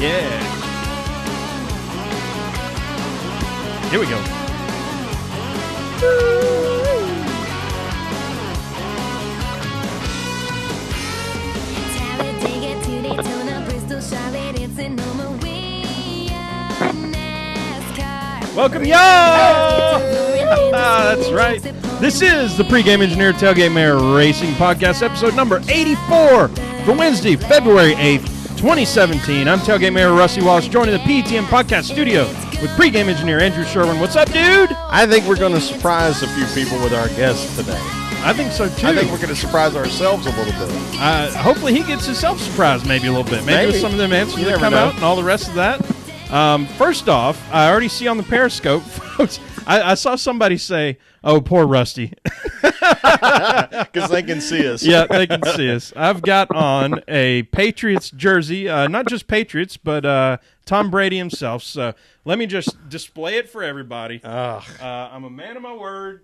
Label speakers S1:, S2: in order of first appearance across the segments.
S1: Yeah. Here we go. Welcome, y'all! That's right. This is the Pregame Engineer Tailgate Mayor Racing Podcast, episode number 84 for Wednesday, February 8th, 2017. I'm Tailgate Mayor Rusty Wallace, joining the PETM Podcast studio with Pregame Engineer Andrew Sherwin. What's up, dude?
S2: I think we're going to surprise a few people with our guests today.
S1: I think so, too.
S2: I think we're going to surprise ourselves a little bit.
S1: Hopefully he gets himself surprised maybe a little bit. Maybe with some of them answers that come out and all the rest of that. First off, I already see on the Periscope, folks, I saw somebody say, "Oh, poor Rusty."
S2: Because they can see us.
S1: Yeah, they can see us. I've got on a Patriots jersey, not just Patriots, but Tom Brady himself. So let me just display it for everybody. I'm a man of my word.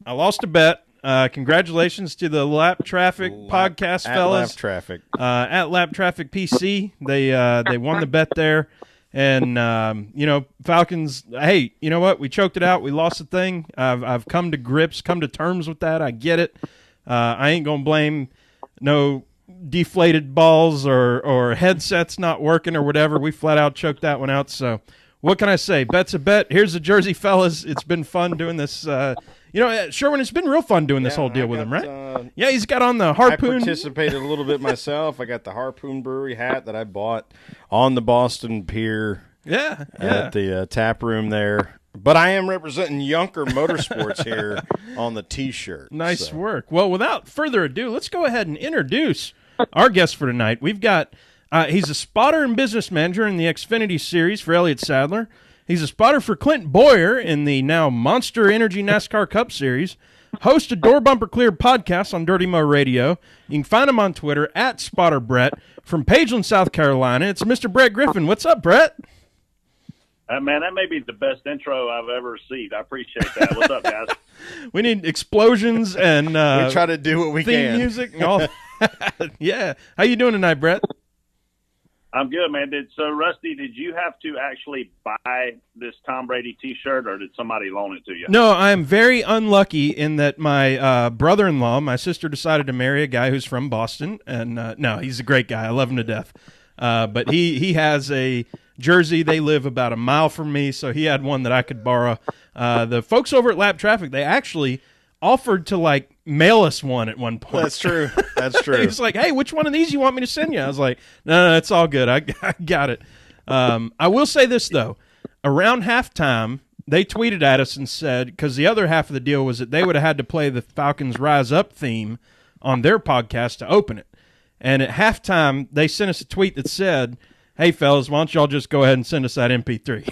S1: I lost a bet. Congratulations to the Lap Traffic podcast fellas.
S2: Lap Traffic.
S1: At Lap Traffic PC. They won the bet there. And, Falcons, hey, you know what? We choked it out. We lost the thing. I've come to terms with that. I get it. I ain't going to blame no deflated balls or headsets not working or whatever. We flat out choked that one out. So what can I say? Bet's a bet. Here's the jersey, fellas. It's been fun doing this. Sherwin, it's been real fun doing this whole deal with him, right? Yeah, he's got on the Harpoon.
S2: I participated a little bit myself. I got the Harpoon Brewery hat that I bought on the Boston Pier.
S1: Yeah.
S2: At the tap room there. But I am representing Yunker Motorsports here on the T-shirt.
S1: Nice work. Well, without further ado, let's go ahead and introduce our guest for tonight. We've got he's a spotter and business manager in the Xfinity Series for Elliott Sadler. He's a spotter for Clint Bowyer in the now Monster Energy NASCAR Cup Series. Host a Door Bumper Clear podcast on Dirty Mo Radio. You can find him on Twitter at SpotterBrett. From Pageland, South Carolina, it's Mr. Brett Griffin. What's up, Brett?
S3: Man, that may be the best intro I've ever received. I appreciate that. What's up, guys?
S1: We need explosions and
S2: we try to do what we
S1: theme
S2: can.
S1: Music and all. Yeah. How you doing tonight, Brett?
S3: I'm good, man. So, Rusty, did you have to actually buy this Tom Brady T-shirt, or did somebody loan it to you?
S1: No, I am very unlucky in that my brother-in-law, my sister, decided to marry a guy who's from Boston, and no, he's a great guy. I love him to death. But he has a jersey. They live about a mile from me, so he had one that I could borrow. The folks over at Lap Traffic, they actually offered to mail us one at one point.
S2: That's true. That's true.
S1: He was like, "Hey, which one of these you want me to send you?" I was like, "No, it's all good. I got it." I will say this though: around halftime, they tweeted at us and said, because the other half of the deal was that they would have had to play the Falcons Rise Up theme on their podcast to open it. And at halftime, they sent us a tweet that said, "Hey, fellas, why don't y'all just go ahead and send us that MP3?"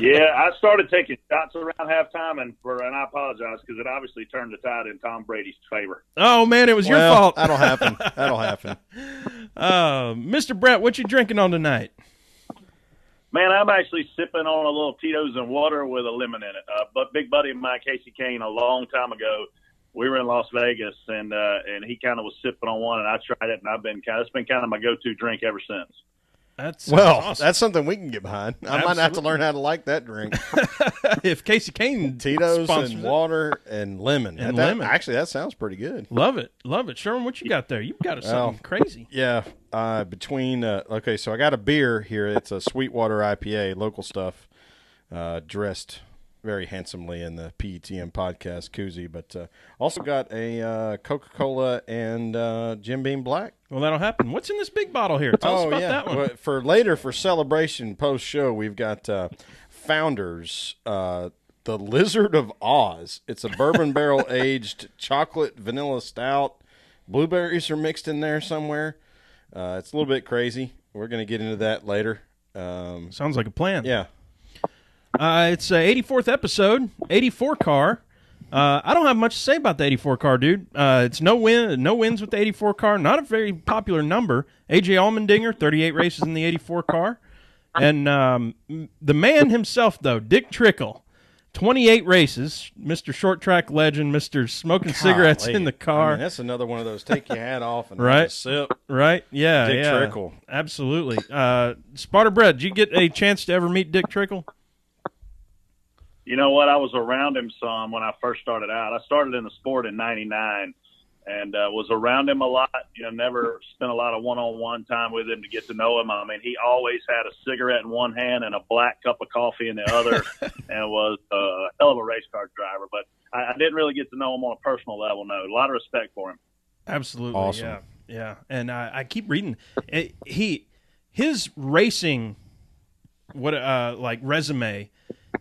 S3: Yeah, I started taking shots around halftime, and I apologize because it obviously turned the tide in Tom Brady's favor.
S1: Oh, man, it was your fault.
S2: That'll happen. That'll happen.
S1: Mr. Brett, what you drinking on tonight?
S3: Man, I'm actually sipping on a little Tito's and water with a lemon in it. But big buddy of mine, Casey Kane, a long time ago, we were in Las Vegas, and he kind of was sipping on one, and I tried it, and it's been kind of my go-to drink ever since.
S1: That's
S2: awesome. That's something we can get behind. I might have to learn how to like that drink.
S1: If Casey Kane
S2: Tito's and water and lemon. Actually, that sounds pretty good.
S1: Love it. Sherman, what you got there? You've got something crazy.
S2: Yeah. So I got a beer here. It's a Sweetwater IPA, local stuff, dressed very handsomely in the PETM podcast koozie, but also got a Coca-Cola and Jim Beam Black.
S1: Well, that'll happen. What's in this big bottle here? Tell us about that one.
S2: Well, for later, for celebration post-show, we've got Founders, the Lizard of Oz. It's a bourbon barrel-aged chocolate vanilla stout. Blueberries are mixed in there somewhere. It's a little bit crazy. We're going to get into that later.
S1: Sounds like a plan.
S2: Yeah.
S1: It's 84th episode, 84 car. I don't have much to say about the 84 car, dude. It's no wins with the 84 car. Not a very popular number. A.J. Allmendinger, 38 races in the 84 car. And the man himself, though, Dick Trickle, 28 races, Mr. Short Track legend, Mr. Smoking cigarettes in the car.
S2: I mean, that's another one of those take your hat off and
S1: right,
S2: have a sip.
S1: Right, yeah,
S2: Dick Trickle.
S1: Absolutely. Sparta Brett, did you get a chance to ever meet Dick Trickle?
S3: You know what? I was around him some when I first started out. I started in the sport in '99 and was around him a lot. You know, never spent a lot of one-on-one time with him to get to know him. I mean, he always had a cigarette in one hand and a black cup of coffee in the other, and was a hell of a race car driver. But I didn't really get to know him on a personal level. No, a lot of respect for him.
S1: Absolutely,
S2: awesome.
S1: Yeah. And I keep reading his racing resume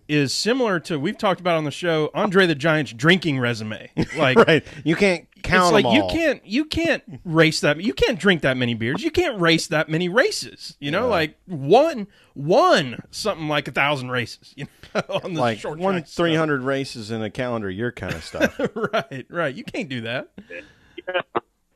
S1: is similar to, we've talked about on the show, Andre the Giant's drinking resume. Like,
S2: right, you can't count them all.
S1: You can't race that. You can't drink that many beers. You can't race that many races. You know, like won something like 1,000 races. You know, on the
S2: like
S1: short
S2: won
S1: track
S2: 300 races in a calendar year kind of stuff.
S1: Right. You can't do that.
S3: Yeah.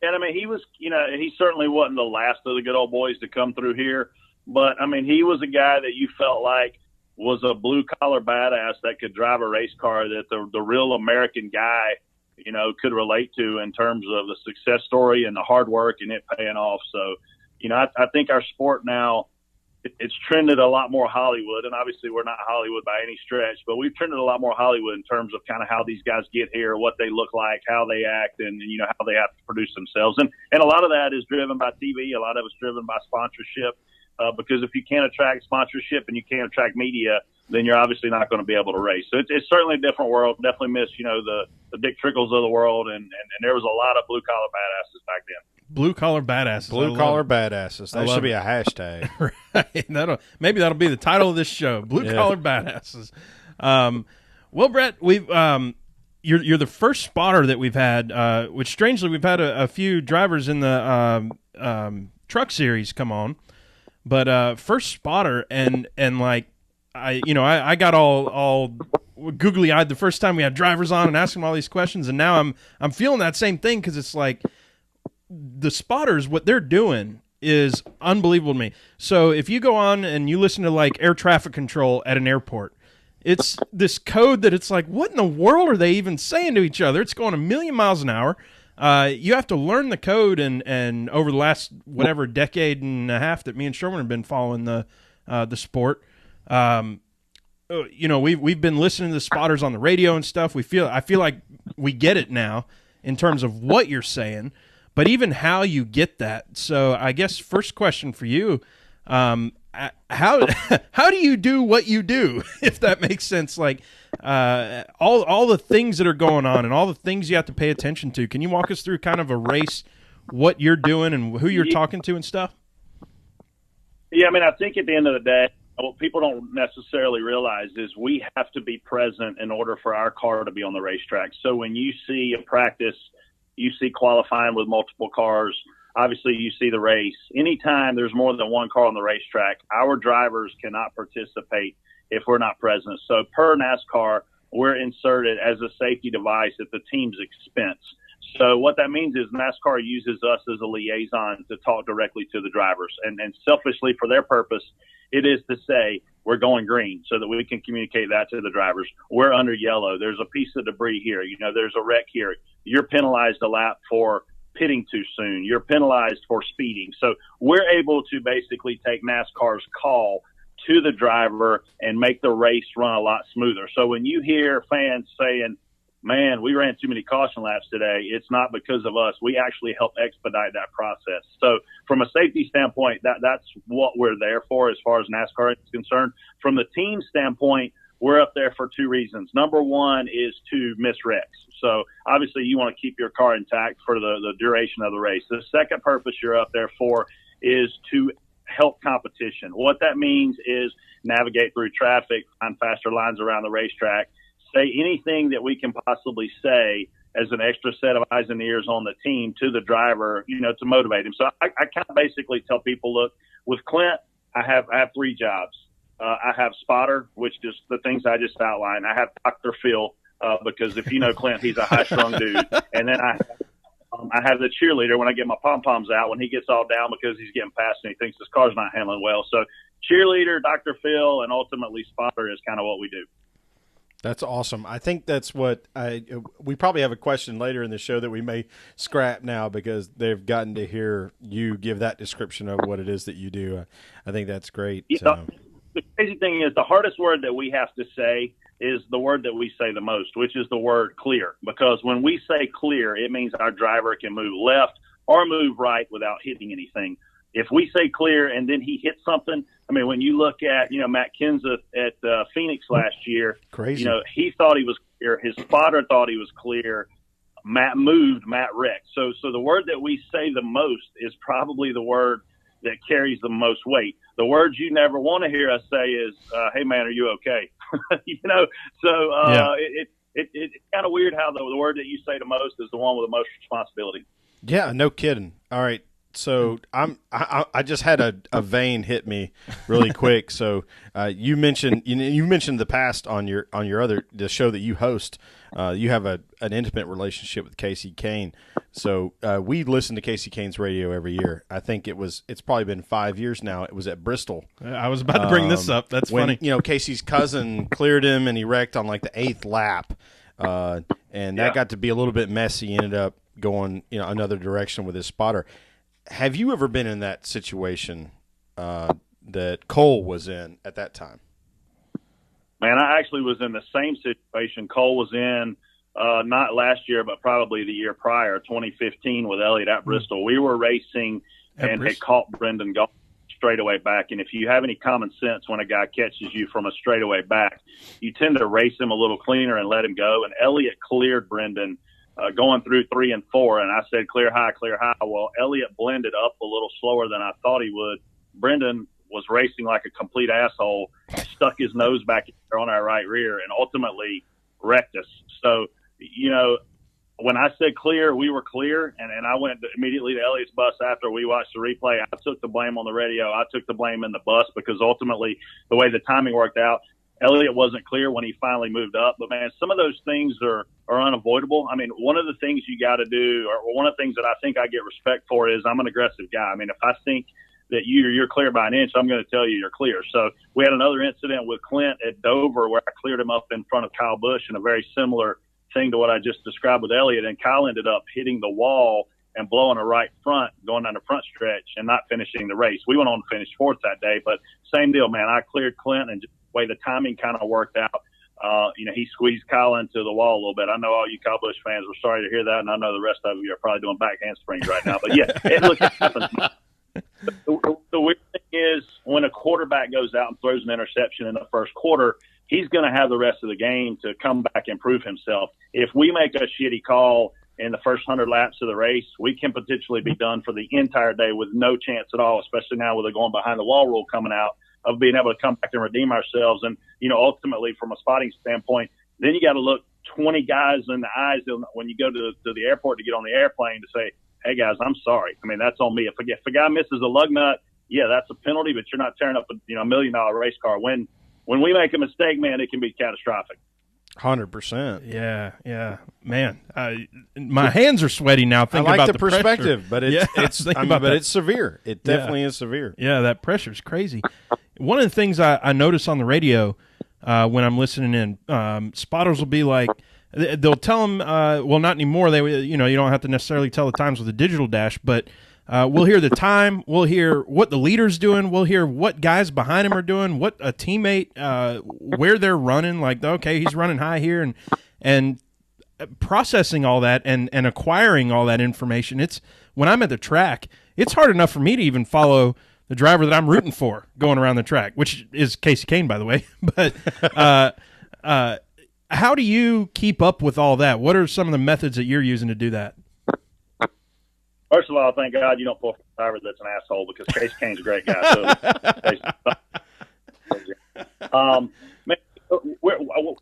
S3: And I mean, he was, you know, he certainly wasn't the last of the good old boys to come through here, but I mean, he was a guy that you felt like was a blue-collar badass that could drive a race car that the real American guy, you know, could relate to in terms of the success story and the hard work and it paying off. So, you know, I think our sport now, it's trended a lot more Hollywood, and obviously we're not Hollywood by any stretch, but we've trended a lot more Hollywood in terms of kind of how these guys get here, what they look like, how they act, and you know, how they have to produce themselves. And a lot of that is driven by TV. A lot of it's driven by sponsorship. Because if you can't attract sponsorship and you can't attract media, then you're obviously not going to be able to race. So it's certainly a different world. Definitely miss, you know, the Dick Trickles of the world, and there was a lot of blue-collar badasses back then.
S1: Blue-collar badasses.
S2: Blue-collar badasses. That should be a hashtag.
S1: Right. Maybe that'll be the title of this show, Blue-collar badasses. Well, Brett, you're the first spotter that we've had, which strangely we've had a few drivers in the truck series come on. But first spotter, and like I got all googly eyed the first time we had drivers on and asking them all these questions, and now I'm feeling that same thing, because it's like the spotters, what they're doing is unbelievable to me. So if you go on and you listen to like air traffic control at an airport, it's this code that it's like, what in the world are they even saying to each other? It's going 1,000,000 miles an hour. You have to learn the code, and over the last decade and a half that me and Sherman have been following the sport, you know, we've been listening to the spotters on the radio and stuff. I feel like we get it now in terms of what you're saying, but even how you get that. So I guess first question for you, how do you do what you do, if that makes sense? Like all the things that are going on and all the things you have to pay attention to. Can you walk us through kind of a race, what you're doing and who you're talking to and stuff?
S3: Yeah, I mean, I think at the end of the day, what people don't necessarily realize is we have to be present in order for our car to be on the racetrack. So when you see a practice, you see qualifying with multiple cars, obviously you see the race. Anytime there's more than one car on the racetrack, our drivers cannot participate if we're not present. So per NASCAR, we're inserted as a safety device at the team's expense. So what that means is NASCAR uses us as a liaison to talk directly to the drivers. And selfishly, for their purpose, it is to say we're going green so that we can communicate that to the drivers. We're under yellow. There's a piece of debris here. You know, there's a wreck here. You're penalized a lap for pitting too soon. You're penalized for speeding. So we're able to basically take NASCAR's call to the driver and make the race run a lot smoother. So when you hear fans saying, man, we ran too many caution laps today, it's not because of us. We actually help expedite that process. So from a safety standpoint, that's what we're there for as far as NASCAR is concerned. From the team standpoint, we're up there for two reasons. Number one is to miss wrecks. So obviously you want to keep your car intact for the duration of the race. The second purpose you're up there for is to help competition. What that means is navigate through traffic, find faster lines around the racetrack, say anything that we can possibly say as an extra set of eyes and ears on the team to the driver, you know, to motivate him. So I kind of basically tell people, look, with Clint, I have three jobs. I have spotter, which is the things I just outlined. I have Dr. Phil, because if you know Clint, he's a high-strung dude. And then I have the cheerleader when I get my pom-poms out, when he gets all down because he's getting past and he thinks his car's not handling well. So cheerleader, Dr. Phil, and ultimately spotter is kind of what we do.
S2: That's awesome. I think that's what we probably have a question later in the show that we may scrap now because they've gotten to hear you give that description of what it is that you do. I think that's great.
S3: The crazy thing is the hardest word that we have to say is the word that we say the most, which is the word clear. Because when we say clear, it means our driver can move left or move right without hitting anything. If we say clear and then he hits something, I mean, when you look at, Matt Kenseth at Phoenix last year,
S2: crazy.
S3: He thought he was clear. His spotter thought he was clear. Matt moved, Matt wrecked. So the word that we say the most is probably the word that carries the most weight. The words you never want to hear us say is, hey, man, are you okay? It's kind of weird how the word that you say the most is the one with the most responsibility.
S2: Yeah, no kidding. All right. So I just had a vein hit me really quick. So you mentioned the past on your the show that you host. You have an intimate relationship with Casey Kane. So we listen to Casey Kane's radio every year. I think it's probably been 5 years now. It was at Bristol.
S1: I was about to bring this up. That's
S2: when,
S1: funny.
S2: Casey's cousin cleared him and he wrecked on like the 8th lap, and that got to be a little bit messy. He ended up going another direction with his spotter. Have you ever been in that situation that Cole was in at that time?
S3: Man, I actually was in the same situation Cole was in, not last year, but probably the year prior, 2015, with Elliott at Bristol. We were racing and had caught Brendan going straightaway back. And if you have any common sense, when a guy catches you from a straightaway back, you tend to race him a little cleaner and let him go. And Elliott cleared Brendan going through 3 and 4, and I said, clear high, clear high. Well, Elliott blended up a little slower than I thought he would. Brendan was racing like a complete asshole, stuck his nose back on our right rear, and ultimately wrecked us. So, when I said clear, we were clear, and I went immediately to Elliott's bus after we watched the replay. I took the blame on the radio. I took the blame in the bus because ultimately the way the timing worked out, Elliott wasn't clear when he finally moved up. But, man, some of those things are unavoidable. I mean, one of the things you got to do, or one of the things that I think I get respect for is I'm an aggressive guy. I mean, if I think that you're clear by an inch, I'm going to tell you you're clear. So we had another incident with Clint at Dover where I cleared him up in front of Kyle Busch in a very similar thing to what I just described with Elliott. And Kyle ended up hitting the wall and blowing a right front, going down the front stretch and not finishing the race. We went on to finish 4th that day, but same deal, man. I cleared Clint, and just the way the timing kind of worked out, he squeezed Kyle into the wall a little bit. I know all you Kyle Busch fans were sorry to hear that, and I know the rest of you are probably doing back handsprings right now. But, yeah, it happens. The weird thing is when a quarterback goes out and throws an interception in the first quarter, he's going to have the rest of the game to come back and prove himself. If we make a shitty call in the first 100 laps of the race, we can potentially be done for the entire day with no chance at all, especially now with the going behind the wall rule coming out, of being able to come back and redeem ourselves. And, ultimately from a spotting standpoint, then you got to look 20 guys in the eyes when you go to the airport to get on the airplane to say, hey, guys, I'm sorry. I mean, that's on me. If a guy misses a lug nut, yeah, that's a penalty, but you're not tearing up a $1 million race car. When we make a mistake, man, it can be catastrophic.
S2: 100%.
S1: Yeah, man. My hands are sweaty now. Thinking about the
S2: perspective,
S1: pressure.
S2: But it's severe. It definitely is severe.
S1: Yeah, that pressure's crazy. One of the things I notice on the radio when I'm listening in, spotters will be like, they'll tell them, well, not anymore. You don't have to necessarily tell the times with a digital dash, but we'll hear the time. We'll hear what the leader's doing. We'll hear what guys behind him are doing, what a teammate, where they're running. Like, okay, he's running high here, and processing all that and acquiring all that information. It's when I'm at the track, it's hard enough for me to even follow the driver that I'm rooting for going around the track, which is Casey Kane, by the way. But how do you keep up with all that? What are some of the methods that you're using to do that?
S3: First of all, thank God you don't pull a driver that's an asshole, because Casey Kane's a great guy. Man,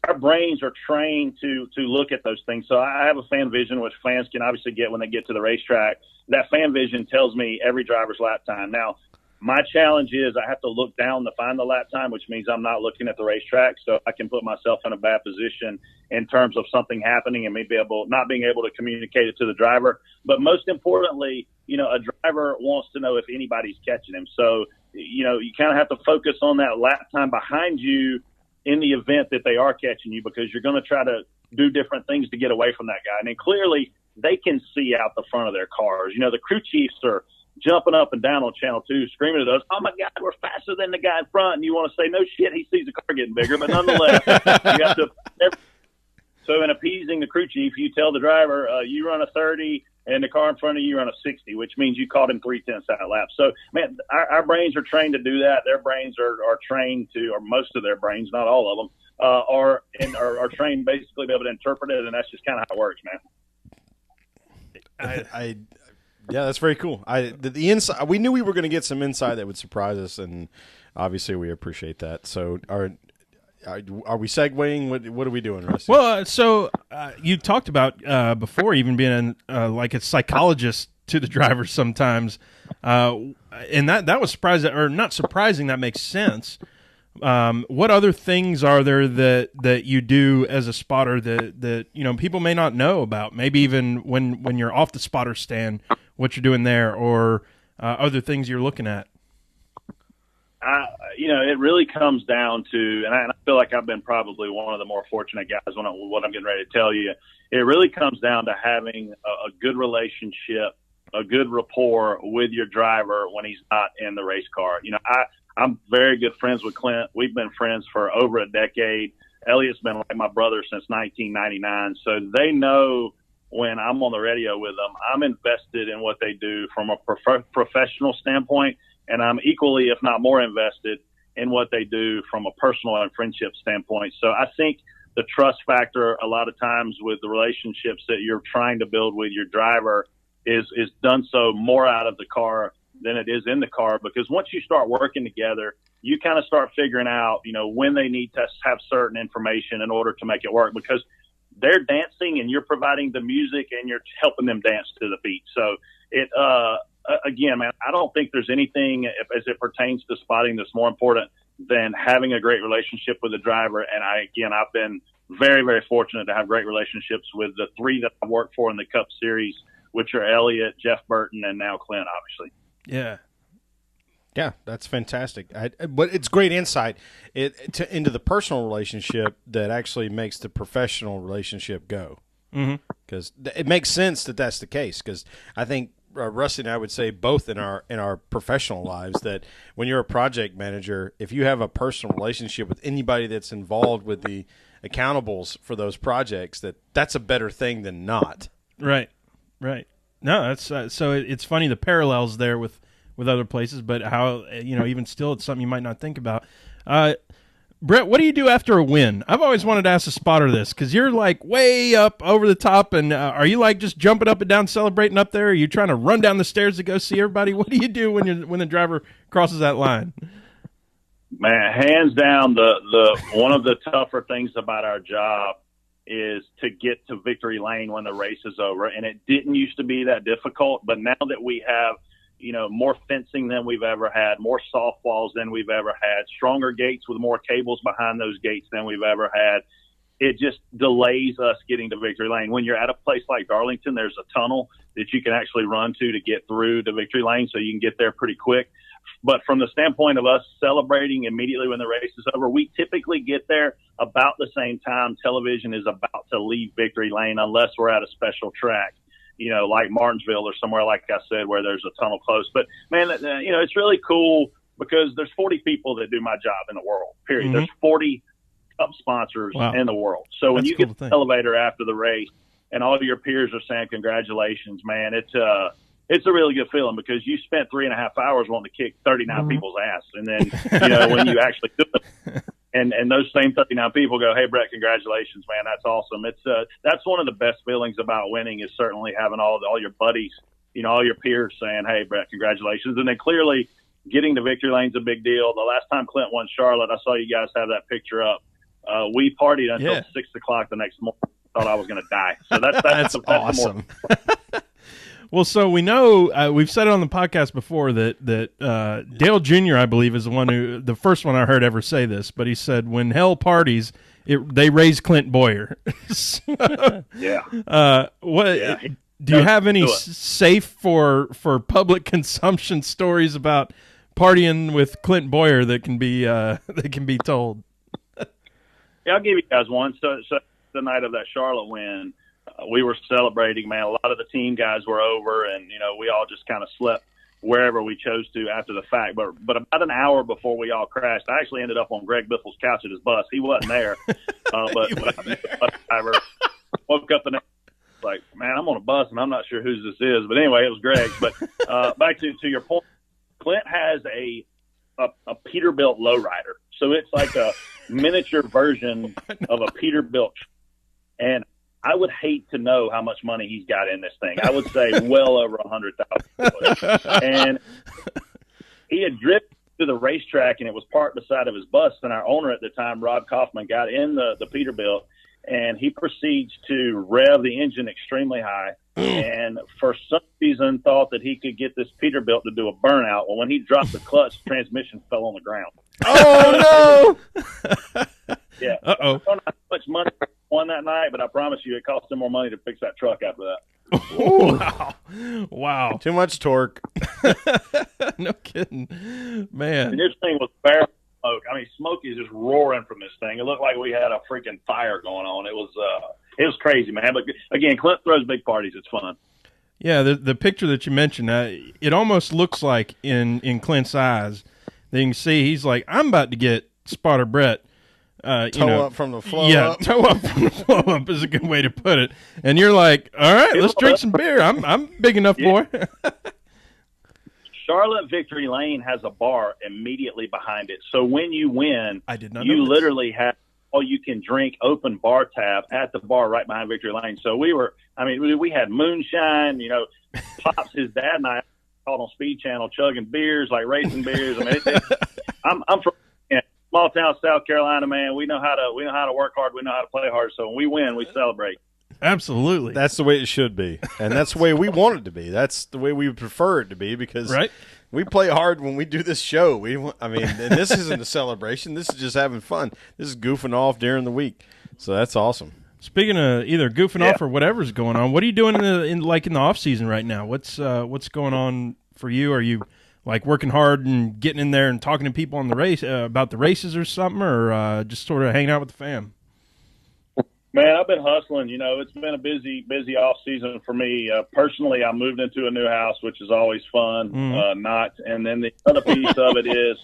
S3: our brains are trained to look at those things. So I have a fan vision, which fans can obviously get when they get to the racetrack. That fan vision tells me every driver's lap time. Now, my challenge is I have to look down to find the lap time, which means I'm not looking at the racetrack, so I can put myself in a bad position in terms of something happening and maybe not being able to communicate it to the driver. But most importantly, a driver wants to know if anybody's catching him. So, you kind of have to focus on that lap time behind you in the event that they are catching you, because you're going to try to do different things to get away from that guy. And then clearly they can see out the front of their cars. The crew chiefs are jumping up and down on Channel 2, screaming at us, "Oh, my God, we're faster than the guy in front." And you want to say, no shit, he sees the car getting bigger. But nonetheless, you have to – so in appeasing the crew chief, you tell the driver, you run a 30 and the car in front of you run a 60, which means you caught him 3/10 out of lap. So, man, our brains are trained to do that. Their brains are trained to, or most of their brains, not all of them, are trained basically to be able to interpret it, and that's just kind of how it works, man.
S2: Yeah, that's very cool. The inside, we knew we were going to get some insight that would surprise us, and obviously we appreciate that. So, are we segueing? What are we doing, Rusty?
S1: Well, so you talked about before even being like a psychologist to the drivers sometimes, and that was surprising, or not surprising. That makes sense. What other things are there that you do as a spotter that people may not know about? Maybe even when you're off the spotter stand, what you're doing there, or other things you're looking at.
S3: It really comes down to, and I feel like I've been probably one of the more fortunate guys what I'm getting ready to tell you. It really comes down to having a good relationship, a good rapport with your driver when he's not in the race car. I'm very good friends with Clint. We've been friends for over a decade. Elliot's been like my brother since 1999. So they know when I'm on the radio with them, I'm invested in what they do from a professional standpoint, and I'm equally, if not more, invested in what they do from a personal and friendship standpoint. So I think the trust factor a lot of times with the relationships that you're trying to build with your driver is done so more out of the car than it is in the car, because once you start working together, you kind of start figuring out, when they need to have certain information in order to make it work, because they're dancing and you're providing the music and you're helping them dance to the beat. So again, man, I don't think there's anything as it pertains to spotting that's more important than having a great relationship with the driver. And I've been very, very fortunate to have great relationships with the three that I work for in the Cup Series, which are Elliott, Jeff Burton, and now Clint, obviously.
S2: Yeah, that's fantastic. But it's great insight into the personal relationship that actually makes the professional relationship go. Because it makes sense that that's the case. Because I think Rusty and I would say both in our professional lives that when you're a project manager, if you have a personal relationship with anybody that's involved with the accountables for those projects, that's a better thing than not.
S1: Right. No, that's so it's funny the parallels there with other places, but how even still it's something you might not think about. Brett, what do you do after a win? I've always wanted to ask a spotter this, because you're like way up over the top, and are you like just jumping up and down celebrating up there? Are you trying to run down the stairs to go see everybody? What do you do when the driver crosses that line?
S3: Man, hands down, the one of the tougher things about our job is to get to victory lane when the race is over. And it didn't used to be that difficult, but now that we have, more fencing than we've ever had, more softballs than we've ever had, stronger gates with more cables behind those gates than we've ever had, it just delays us getting to victory lane. When you're at a place like Darlington, there's a tunnel that you can actually run to get through to victory lane, so you can get there pretty quick. But from the standpoint of us celebrating immediately when the race is over, we typically get there about the same time television is about to leave victory lane, unless we're at a special track, like Martinsville or somewhere, like I said, where there's a tunnel close. But, man, it's really cool because there's 40 people that do my job in the world, period. Mm-hmm. There's 40 Cup sponsors in the world. So when you get to the elevator after the race and all of your peers are saying congratulations, man, it's a really good feeling, because you spent 3.5 hours wanting to kick 39 people's ass. And then, when you actually do it, and those same 39 people go, "Hey, Brett, congratulations, man. That's awesome." That's one of the best feelings about winning, is certainly having all your buddies, all your peers saying, "Hey, Brett, congratulations." And then clearly getting to victory lane's a big deal. The last time Clint won Charlotte, I saw you guys have that picture up. We partied until 6 o'clock the next morning. Thought I was going to die. So that's
S1: awesome. Well, so we know we've said it on the podcast before that Dale Jr., I believe, is the first one I heard ever say this. But he said, "When hell parties, they raise Clint Bowyer."
S3: Yeah.
S1: Do you have any safe for public consumption stories about partying with Clint Bowyer that can be told?
S3: Yeah, I'll give you guys one. So the night of that Charlotte win, we were celebrating, man. A lot of the team guys were over, and, we all just kind of slept wherever we chose to after the fact. But about an hour before we all crashed, I actually ended up on Greg Biffle's couch at his bus. He wasn't there. But I bus driver woke up the next like, man, I'm on a bus, and I'm not sure whose this is. But anyway, it was Greg's. But back to your point, Clint has a Peterbilt lowrider. So it's like a miniature version of a Peterbilt. And I would hate to know how much money he's got in this thing. I would say well over $100,000. And he had driven to the racetrack, and it was parked beside of his bus. And our owner at the time, Rob Kaufman, got in the Peterbilt, and he proceeds to rev the engine extremely high. And for some reason thought that he could get this Peterbilt to do a burnout. Well, when he dropped the clutch, the transmission fell on the ground.
S2: Oh, no.
S3: Yeah.
S1: Uh-oh.
S3: I don't know how much money he won that night, but I promise you it cost him more money to fix that truck after that.
S1: Wow.
S2: Too much torque.
S1: No kidding. Man.
S3: And this thing was bare smoke. I mean, smoke is just roaring from this thing. It looked like we had a freaking fire going on. It was crazy, man. But again, Clint throws big parties. It's fun.
S1: Yeah, the picture that you mentioned, it almost looks like in Clint's eyes, that you can see he's like, I'm about to get Spotter Brett.
S2: Toe up from the flow up.
S1: Yeah, toe up from the flow up is a good way to put it. And you're like, all right, let's drink some beer. I'm big enough, boy.
S3: Charlotte Victory Lane has a bar immediately behind it. So when you win,
S1: I did not
S3: you
S1: know this.
S3: literally have all you can drink open bar tab at the bar right behind Victory Lane. So we had moonshine, Pops, his dad and I called on Speed Channel chugging beers, like racing beers. I mean, I'm from small town South Carolina, man. We know how to work hard. We know how to play hard. So when we win, we celebrate.
S1: Absolutely.
S2: That's the way it should be. And that's the way we want it to be. That's the way we would prefer it to be, because we play hard when we do this show. And this isn't a celebration. This is just having fun. This is goofing off during the week. So that's awesome.
S1: Speaking of either goofing off or whatever's going on, what are you doing in the off season right now? What's going on for you? Are you like working hard and getting in there and talking to people on the race about the races or something, or just sort of hanging out with the fam?
S3: Man, I've been hustling. It's been a busy off season for me. Personally, I moved into a new house, which is always fun. And then the other piece of it is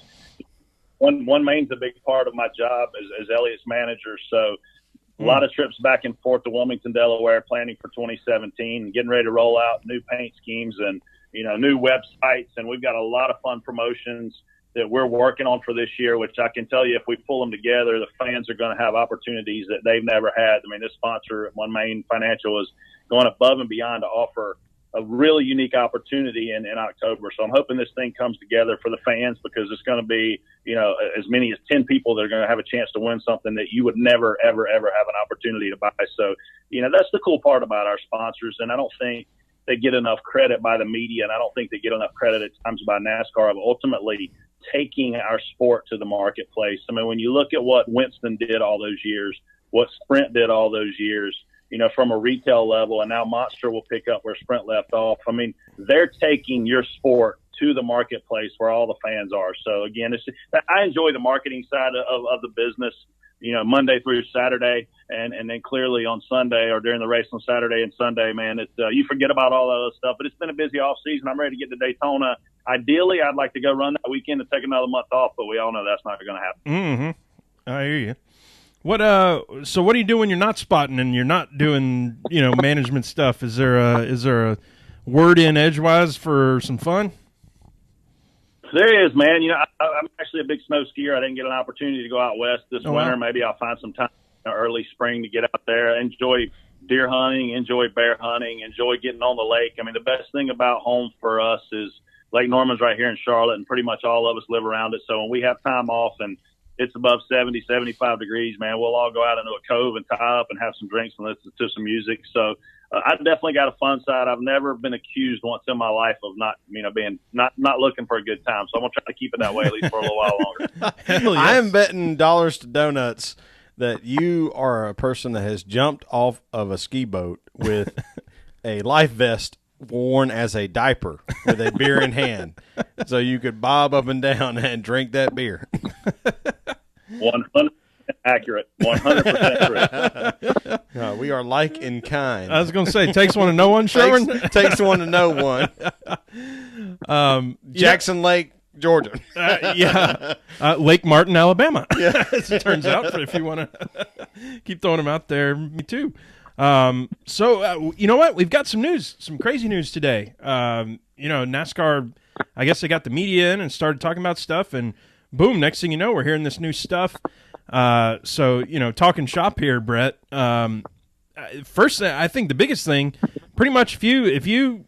S3: one main's a big part of my job as Elliott's manager. So a lot of trips back and forth to Wilmington, Delaware, planning for 2017, getting ready to roll out new paint schemes and new websites. And we've got a lot of fun promotions that we're working on for this year, which I can tell you, if we pull them together, the fans are going to have opportunities that they've never had. I mean, this sponsor, One Main Financial, is going above and beyond to offer a really unique opportunity in October. So I'm hoping this thing comes together for the fans, because it's going to be, as many as 10 people that are going to have a chance to win something that you would never, ever, ever have an opportunity to buy. So, that's the cool part about our sponsors. And I don't think they get enough credit by the media, and I don't think they get enough credit at times by NASCAR of ultimately taking our sport to the marketplace. I mean, when you look at what Winston did all those years, what Sprint did all those years, from a retail level, and now Monster will pick up where Sprint left off. I mean, they're taking your sport to the marketplace where all the fans are. So again, I enjoy the marketing side of the business, Monday through Saturday, and then clearly on Sunday or during the race on Saturday and Sunday, man, you forget about all that other stuff. But it's been a busy off season. I'm ready to get to Daytona. Ideally, I'd like to go run that weekend and take another month off, but we all know that's not going to happen.
S1: Mm-hmm. I hear you. So what do you do when you're not spotting and you're not doing, management stuff? Is there a word in edgewise for some fun?
S3: There is, man. I'm actually a big snow skier. I didn't get an opportunity to go out west this winter. Wow. Maybe I'll find some time in early spring to get out there, enjoy deer hunting, enjoy bear hunting, enjoy getting on the lake. I mean, the best thing about home for us is Lake Norman's right here in Charlotte, and pretty much all of us live around it. So when we have time off and it's above 70, 75 degrees, man, we'll all go out into a cove and tie up and have some drinks and listen to some music. So I've definitely got a fun side. I've never been accused once in my life of not, being not looking for a good time. So I'm going to try to keep it that way at least for a little while longer.
S2: Yes. I am betting dollars to donuts that you are a person that has jumped off of a ski boat with a life vest worn as a diaper with a beer in hand, so you could bob up and down and drink that beer.
S3: 100%. Accurate, 100% true.
S2: We are like in kind.
S1: I was going to say, takes one to know one, Sherwin.
S2: takes one to know one. Jackson Lake, Georgia.
S1: Lake Martin, Alabama. Yeah. As it turns out, if you want to keep throwing them out there, me too. So you know what? We've got some news, some crazy news today. NASCAR, I guess they got the media in and started talking about stuff, and boom, next thing you know, we're hearing this new stuff. So, talking shop here, Brett. First, I think the biggest thing, pretty much if you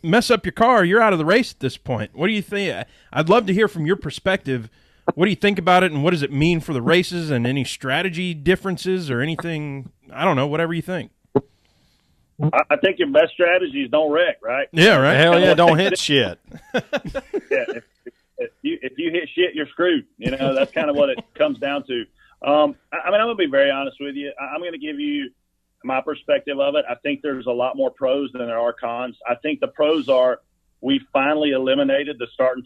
S1: mess up your car, you're out of the race at this point. What do you think? I'd love to hear from your perspective. What do you think about it, and what does it mean for the races, and any strategy differences or anything? I don't know, whatever you think.
S3: I think your best strategy is don't wreck, right?
S1: Yeah, right.
S2: Hell yeah, don't hit shit.
S3: Yeah, if you hit shit, you're screwed. That's kind of what it comes down to. I'm going to be very honest with you. I'm going to give you my perspective of it. I think there's a lot more pros than there are cons. I think the pros are we finally eliminated the start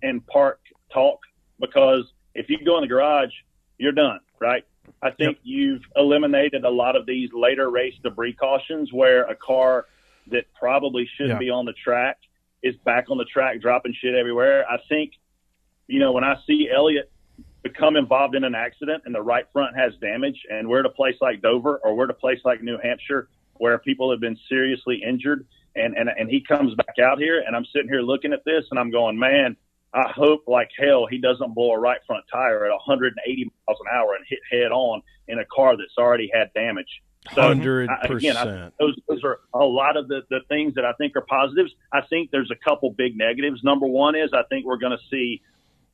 S3: and park talk, because if you go in the garage, you're done, right? I think you've eliminated a lot of these later race debris cautions where a car that probably shouldn't be on the track is back on the track dropping shit everywhere. I think, when I see Elliott become involved in an accident and the right front has damage, and we're at a place like Dover or we're at a place like New Hampshire where people have been seriously injured, and he comes back out here, and I'm sitting here looking at this and I'm going, man, I hope like hell he doesn't blow a right front tire at 180 miles an hour and hit head on in a car that's already had damage. So,
S2: 100%.
S3: Those are a lot of the things that I think are positives. I think there's a couple big negatives. Number one is I think we're going to see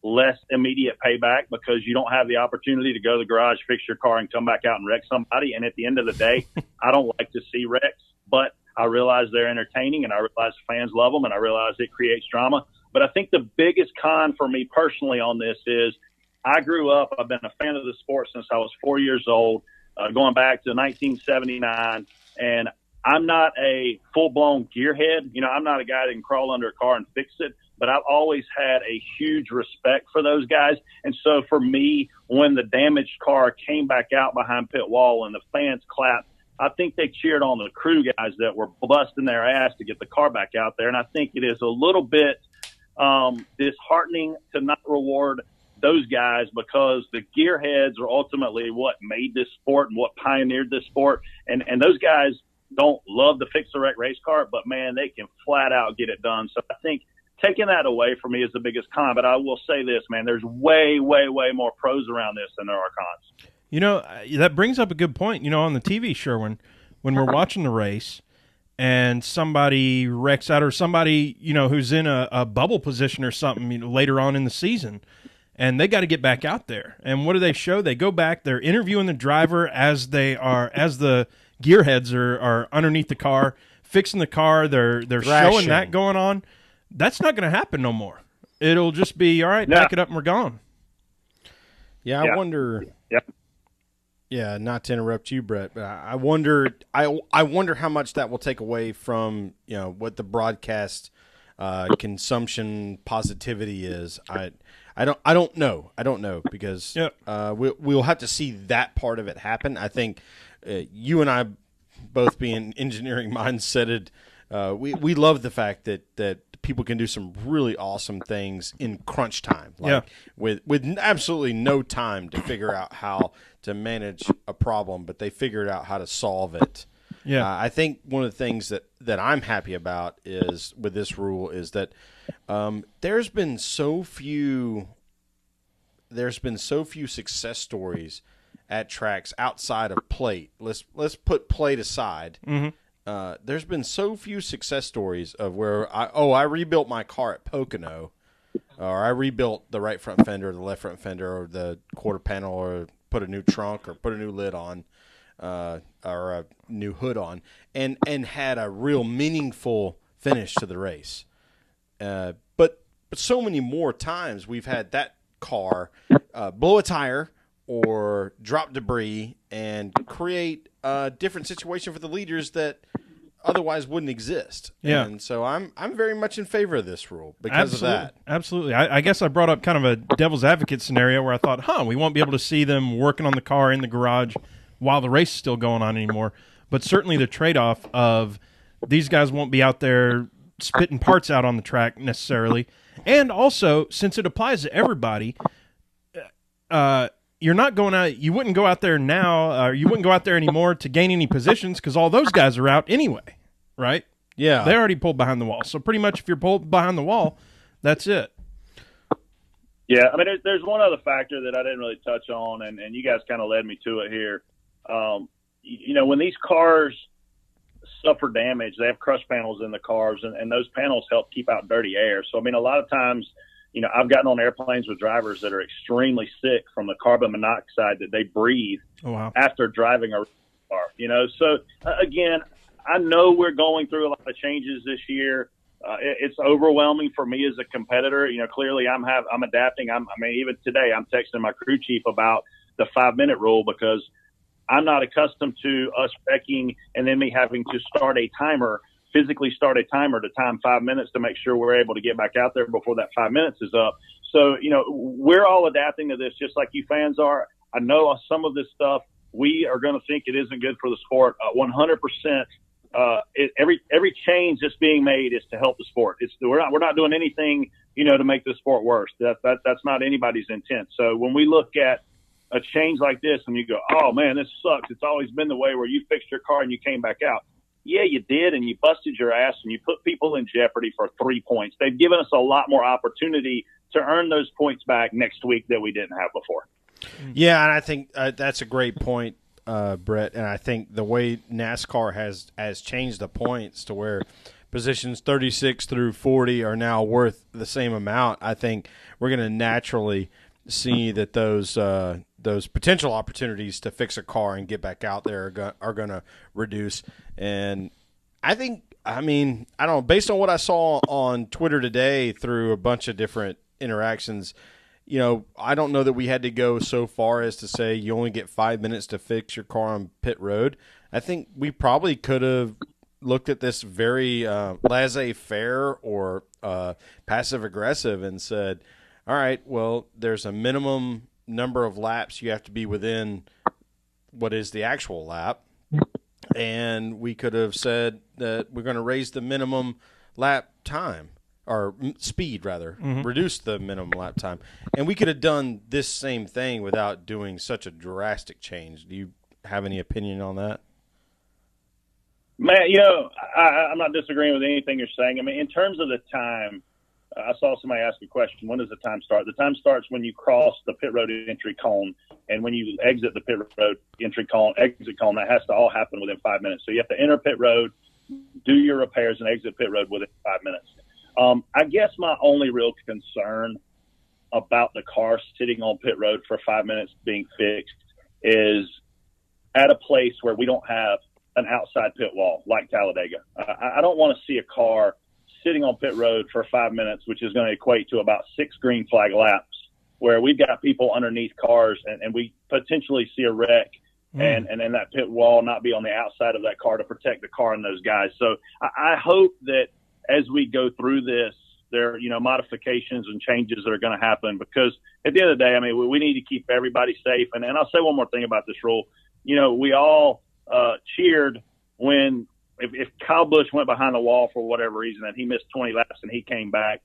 S3: less immediate payback because you don't have the opportunity to go to the garage, fix your car, and come back out and wreck somebody. And at the end of the day, I don't like to see wrecks, but I realize they're entertaining, and I realize fans love them, and I realize it creates drama. But I think the biggest con for me personally on this is I grew up, I've been a fan of the sport since I was 4 years old, going back to 1979, and I'm not a full-blown gearhead. I'm not a guy that can crawl under a car and fix it, but I've always had a huge respect for those guys. And so for me, when the damaged car came back out behind pit wall and the fans clapped, I think they cheered on the crew guys that were busting their ass to get the car back out there. And I think it is a little bit disheartening to not reward those guys, because the gearheads are ultimately what made this sport and what pioneered this sport. And those guys don't love the fix the wreck race car, but man, they can flat out get it done. So I think taking that away for me is the biggest con. But I will say this, man, there's way, way, way more pros around this than there are cons.
S1: That brings up a good point. On the TV, Sherwin, when we're watching the race and somebody wrecks out, or somebody, who's in a bubble position or something, later on in the season, and they got to get back out there. And what do they show? They go back, they're interviewing the driver as the gearheads are underneath the car, fixing the car. They're showing that going on. That's not going to happen no more. It'll just be, all right, pack it up and we're gone.
S2: Yeah, I wonder. Yeah. Yeah, not to interrupt you, Brett, but I wonder how much that will take away from what the broadcast consumption positivity is. I don't know because we'll have to see that part of it happen. I think you and I, both being engineering mindseted, we love the fact that people can do some really awesome things in crunch time, with absolutely no time to figure out how to manage a problem, but they figured out how to solve it. Yeah, I think one of the things that I'm happy about is with this rule is that there's been so few success stories at tracks outside of plate. Let's put plate aside. Mm-hmm. There's been so few success stories of where I rebuilt my car at Pocono, or I rebuilt the right front fender, or the left front fender, or the quarter panel, or put a new trunk, or put a new lid on, or a new hood on, and had a real meaningful finish to the race. But so many more times we've had that car blow a tire or drop debris and create a different situation for the leaders that otherwise wouldn't exist.
S1: Yeah.
S2: And so I'm very much in favor of this rule because of that.
S1: Absolutely. I guess I brought up kind of a devil's advocate scenario where I thought, we won't be able to see them working on the car in the garage while the race is still going on anymore. But certainly the trade-off of these guys won't be out there spitting parts out on the track necessarily. And also, since it applies to everybody, you're not going out. You wouldn't go out there now, or you wouldn't go out there anymore to gain any positions because all those guys are out anyway, right?
S2: Yeah,
S1: they already pulled behind the wall. So pretty much, if you're pulled behind the wall, that's it.
S3: Yeah, I mean, there's one other factor that I didn't really touch on, and you guys kind of led me to it here. When these cars suffer damage, they have crush panels in the cars, and those panels help keep out dirty air. So, I mean, a lot of times, I've gotten on airplanes with drivers that are extremely sick from the carbon monoxide that they breathe after driving a car, So, again, I know we're going through a lot of changes this year. It's overwhelming for me as a competitor. Clearly I'm adapting. Even today I'm texting my crew chief about the 5-minute rule because I'm not accustomed to us wrecking and then me having to physically start a timer to time 5 minutes to make sure we're able to get back out there before that 5 minutes is up. So, we're all adapting to this just like you fans are. I know some of this stuff we are going to think it isn't good for the sport. 100%. Every change that's being made is to help the sport. We're not doing anything, to make the sport worse. That's not anybody's intent. So when we look at a change like this and you go, oh man, this sucks. It's always been the way where you fixed your car and you came back out. Yeah, you did. And you busted your ass and you put people in jeopardy for 3 points. They've given us a lot more opportunity to earn those points back next week that we didn't have before.
S2: Yeah. And I think that's a great point, Brett. And I think the way NASCAR has changed the points to where positions 36 through 40 are now worth the same amount, I think we're going to naturally see that those potential opportunities to fix a car and get back out there are going to reduce. And I don't know, based on what I saw on Twitter today through a bunch of different interactions, I don't know that we had to go so far as to say you only get 5 minutes to fix your car on pit road. I think we probably could have looked at this very laissez-faire or passive-aggressive and said, all right, well, there's a minimum number of laps you have to be within what is the actual lap. And we could have said that we're going to raise the minimum lap time. Or speed, rather, reduce the minimum lap time. And we could have done this same thing without doing such a drastic change. Do you have any opinion on that?
S3: Man, I'm not disagreeing with anything you're saying. I mean, in terms of the time, I saw somebody ask a question, when does the time start? The time starts when you cross the pit road entry cone, and when you exit the pit road entry cone, exit cone, that has to all happen within 5 minutes. So you have to enter pit road, do your repairs, and exit pit road within 5 minutes. I guess my only real concern about the car sitting on pit road for 5 minutes being fixed is at a place where we don't have an outside pit wall like Talladega. I don't want to see a car sitting on pit road for 5 minutes, which is going to equate to about 6 green flag laps, where we've got people underneath cars and we potentially see a wreck and then that pit wall not be on the outside of that car to protect the car and those guys. So I hope that as we go through this, there are, modifications and changes that are going to happen, because at the end of the day, I mean, we need to keep everybody safe. And I'll say one more thing about this rule. We all cheered when if Kyle Busch went behind the wall for whatever reason and he missed 20 laps and he came back,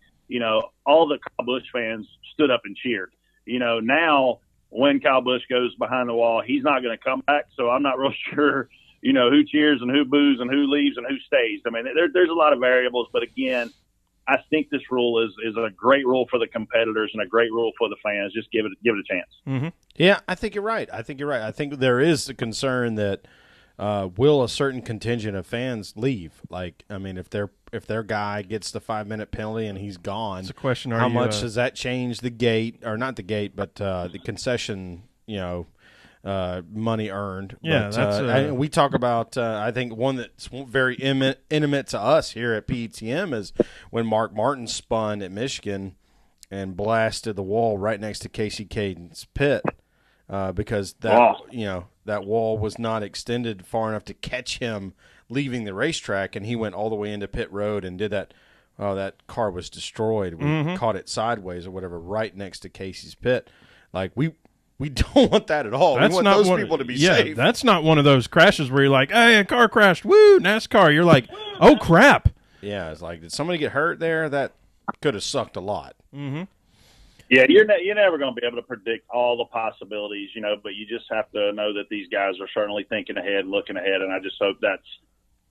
S3: all the Kyle Busch fans stood up and cheered. Now when Kyle Busch goes behind the wall, he's not going to come back. So I'm not real sure who cheers and who boos and who leaves and who stays. I mean, there's a lot of variables, but again, I think this rule is a great rule for the competitors and a great rule for the fans. Just give it a chance.
S2: Mm-hmm. Yeah, I think you're right. I think there is a concern that will a certain contingent of fans leave? Like, I mean, if their guy gets the 5 minute penalty and he's gone, it's a question. How much does that change the gate, or not the gate, but the concession? Money earned.
S1: Yeah,
S2: but, we talk about. I think one that's very intimate to us here at PETM is when Mark Martin spun at Michigan and blasted the wall right next to Casey Caden's pit. because that wall was not extended far enough to catch him leaving the racetrack, and he went all the way into pit road and did that. Oh, that car was destroyed. We caught it sideways or whatever, right next to Casey's pit. Like we don't want that at all. We want those people to be safe.
S1: That's not one of those crashes where you're like, hey, a car crashed. Woo, NASCAR. You're like, oh crap.
S2: Yeah, it's like, did somebody get hurt there? That could have sucked a lot.
S1: Mm-hmm.
S3: Yeah, you're never going to be able to predict all the possibilities, but you just have to know that these guys are certainly thinking ahead, looking ahead, and I just hope that's,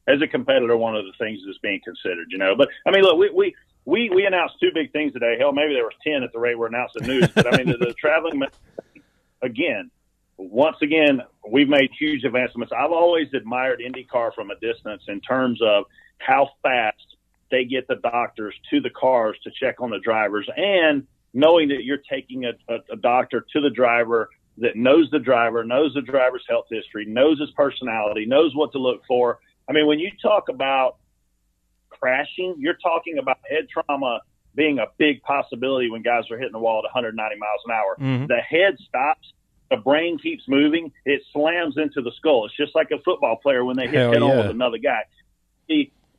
S3: as a competitor, one of the things that's being considered, But, I mean, look, we announced 2 big things today. Hell, maybe there was 10 at the rate we're announcing news. But, I mean, the traveling, once again, we've made huge advancements. I've always admired IndyCar from a distance in terms of how fast they get the doctors to the cars to check on the drivers, and knowing that you're taking a doctor to the driver that knows the driver, knows the driver's health history, knows his personality, knows what to look for. I mean, when you talk about crashing, you're talking about head trauma being a big possibility when guys are hitting the wall at 190 miles an hour.
S1: Mm-hmm.
S3: The head stops, the brain keeps moving, it slams into the skull. It's just like a football player when they hit head-on with another guy.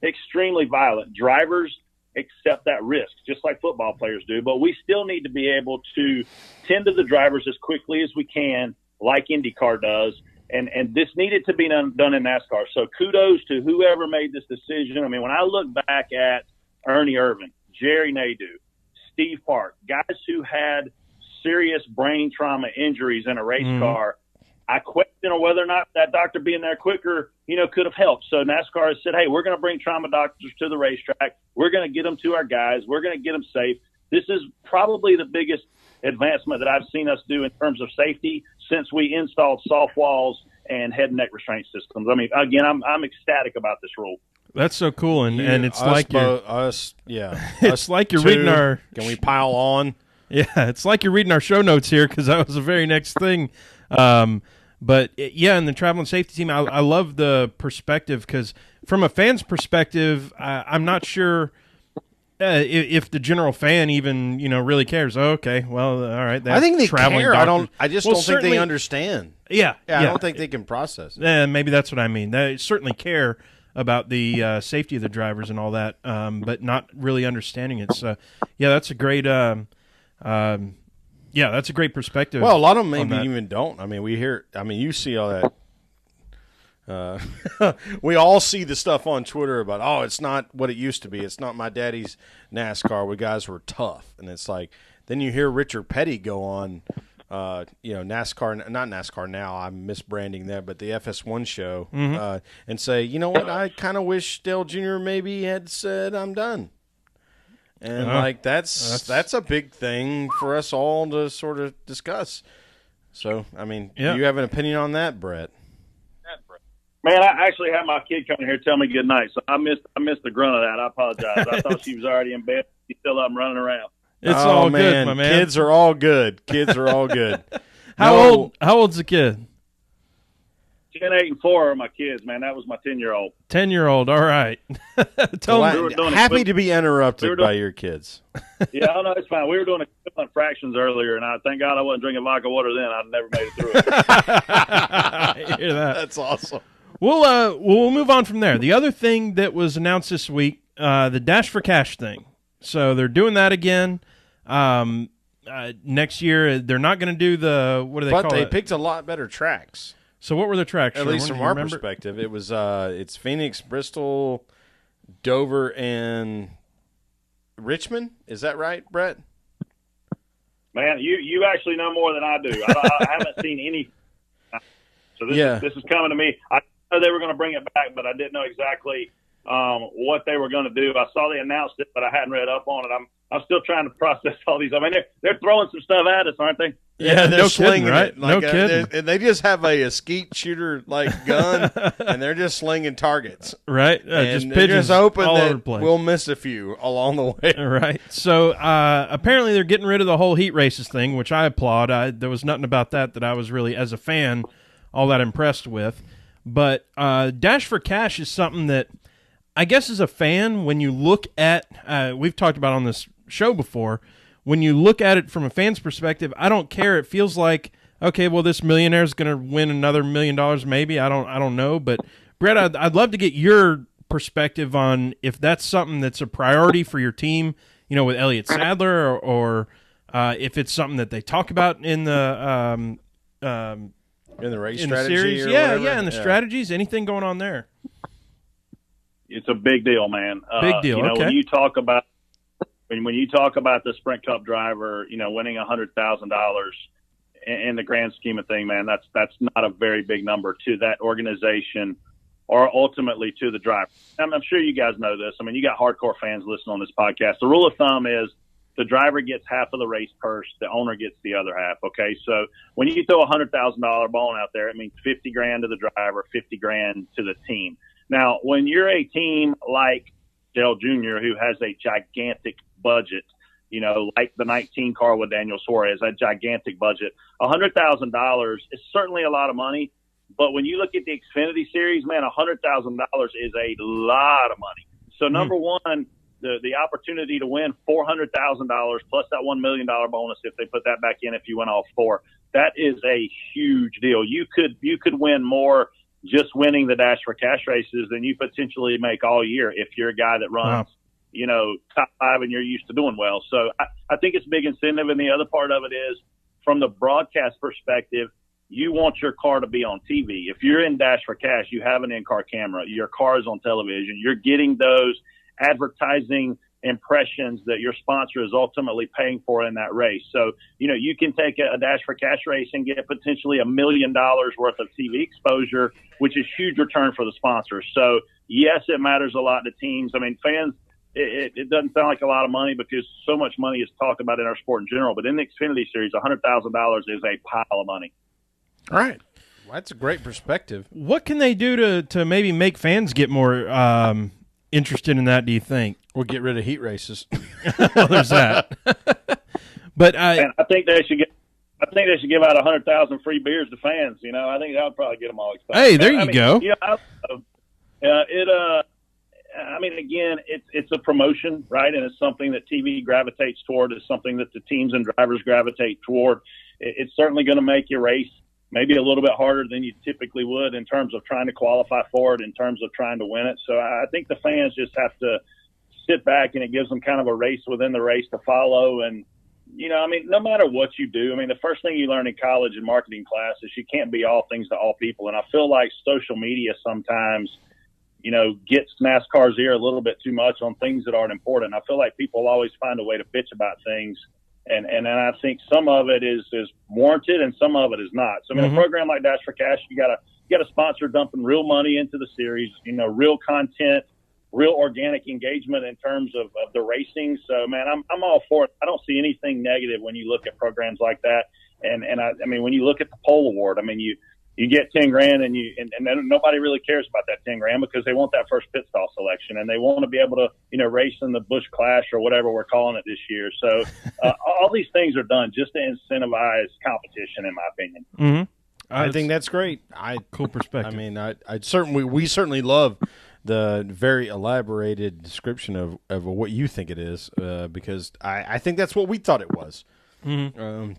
S3: Extremely violent. Drivers accept that risk, just like football players do, but we still need to be able to tend to the drivers as quickly as we can, like IndyCar does. And this needed to be done in NASCAR. So kudos to whoever made this decision. I mean, when I look back at Ernie Irvan, Jerry Nadeau, Steve Park, guys who had serious brain trauma injuries in a race car, I question whether or not that doctor being there quicker, could have helped. So NASCAR has said, hey, we're going to bring trauma doctors to the racetrack. We're going to get them to our guys. We're going to get them safe. This is probably the biggest advancement that I've seen us do in terms of safety since we installed soft walls and head and neck restraint systems. I mean, again, I'm ecstatic about this rule.
S1: That's so cool, and it's like
S2: it's
S1: like you're reading our.
S2: Can we pile on?
S1: Yeah, it's like you're reading our show notes here, because that was the very next thing. But in the travel and safety team, I love the perspective, because from a fan's perspective, I'm not sure. If the general fan even really cares. Oh, okay, well, all right.
S2: I think they care.
S1: Doctors.
S2: I just don't think they understand.
S1: Yeah.
S2: I don't think they can process it.
S1: Maybe that's what I mean. They certainly care about the safety of the drivers and all that, but not really understanding it. So, that's a great. That's a great perspective.
S2: Well, a lot of them maybe even don't. I mean, you see all that. We all see the stuff on Twitter about, it's not what it used to be. It's not my daddy's NASCAR where guys were tough. And it's like, then you hear Richard Petty go on, NASCAR, not NASCAR now, I'm misbranding that, but the FS1 show, and say, you know what, I kind of wish Dale Jr. maybe had said, I'm done. And that's a big thing for us all to sort of discuss. So, I mean, do you have an opinion on that, Brett?
S3: Man, I actually had my kid come in here tell me good night, so I missed the grunt of that. I apologize. I thought she was already in bed. She's still up and running around.
S1: It's all good, my man.
S2: Kids are all good.
S1: How old's the kid?
S3: 10, 8, and 4 are my kids, man. That was my 10-year-old.
S1: 10-year-old, all right.
S2: Happy to be interrupted by your kids.
S3: Yeah, no, it's fine. We were doing equivalent fractions earlier, and I thank God I wasn't drinking vodka water then. I'd never made it through it.
S1: I hear that.
S2: That's awesome.
S1: We'll move on from there. The other thing that was announced this week, the Dash for Cash thing. So they're doing that again. Next year, they're not going to do the, what do they call it?
S2: But they picked a lot better tracks.
S1: So what were the tracks?
S2: At least from our perspective, it was it's Phoenix, Bristol, Dover, and Richmond. Is that right, Brett?
S3: Man, you actually know more than I do. I haven't seen any. So this is coming to me. I know they were going to bring it back, but I didn't know exactly what they were going to do. I saw they announced it, but I hadn't read up on it. I'm still trying to process all these. I mean, they're throwing some stuff at us, aren't they?
S2: Yeah, they're slinging
S1: right?
S2: it. Like
S1: no kidding.
S2: They just have a skeet shooter like gun, and they're just slinging targets.
S1: Right,
S2: and
S1: just pigeons
S2: just hoping
S1: all
S2: that
S1: over the place.
S2: We'll miss a few along the way.
S1: Right. So apparently they're getting rid of the whole heat races thing, which I applaud. There was nothing about that I was really, as a fan, all that impressed with. But Dash for Cash is something that I guess as a fan, when you look at, we've talked about on this show before, when you look at it from a fan's perspective, I don't care. It feels like, okay, well, this millionaire is going to win another $1 million, maybe. I don't know, but Brett, I'd love to get your perspective on if that's something that's a priority for your team, with Elliott Sadler, or if it's something that they talk about in the
S2: race
S1: in
S2: strategy,
S1: the series, in the strategies. Anything going on there?
S3: It's a big deal, man.
S1: Big deal. Okay.
S3: When you talk about the Sprint Cup driver, winning $100,000 in the grand scheme of thing, man, that's not a very big number to that organization or ultimately to the driver. I'm sure you guys know this. I mean, you got hardcore fans listening on this podcast. The rule of thumb is the driver gets half of the race purse, the owner gets the other half. Okay, so when you throw a $100,000 bone out there, it means $50,000 to the driver, $50,000 to the team. Now, when you're a team like Dale Jr., who has a gigantic budget, like the 19 car with Daniel Suarez, that gigantic budget, $100,000 is certainly a lot of money. But when you look at the Xfinity Series, man, $100,000 is a lot of money. So number one, the opportunity to win $400,000 plus that $1 million bonus if they put that back in if you win all four, that is a huge deal. You could win more just winning the Dash for Cash races than you potentially make all year if you're a guy that runs, top five and you're used to doing well. So I think it's a big incentive. And the other part of it is from the broadcast perspective, you want your car to be on TV. If you're in Dash for Cash, you have an in-car camera. Your car is on television. You're getting those advertising impressions that your sponsor is ultimately paying for in that race. So, you can take a Dash for Cash race and get potentially $1 million worth of TV exposure, which is huge return for the sponsors. So, yes, it matters a lot to teams. I mean, fans, it doesn't sound like a lot of money because so much money is talked about in our sport in general. But in the Xfinity Series, $100,000 is a pile of money.
S2: All right. Well, that's a great perspective.
S1: What can they do to maybe make fans get more interested in that, do you think?
S2: Or get rid of heat races.
S1: Well, there's that. But
S3: I think they should give out 100,000 free beers to fans. I think that would probably get them all excited.
S1: Hey, there you go.
S3: Again, it's a promotion, right? And it's something that TV gravitates toward. It's something that the teams and drivers gravitate toward. It's certainly going to make your race maybe a little bit harder than you typically would in terms of trying to qualify for it, in terms of trying to win it. So I think the fans just have to sit back, and it gives them kind of a race within the race to follow. And, no matter what you do, the first thing you learn in college and marketing class is you can't be all things to all people. And I feel like social media sometimes, gets NASCAR's ear a little bit too much on things that aren't important. I feel like people always find a way to bitch about things. And I think some of it is warranted and some of it is not. So, a program like Dash for Cash, you got a sponsor dumping real money into the series, real content, real organic engagement in terms of the racing. So, man, I'm all for it. I don't see anything negative when you look at programs like that. And when you look at the pole award, you get $10,000 and then nobody really cares about that $10,000 because they want that first pit stall selection and they want to be able to, race in the Busch Clash or whatever we're calling it this year. So all these things are done just to incentivize competition, in my opinion.
S1: Mm-hmm.
S2: I think that's great.
S1: Cool perspective.
S2: We certainly love the very elaborated description of what you think it is because I think that's what we thought it was.
S1: Mm-hmm.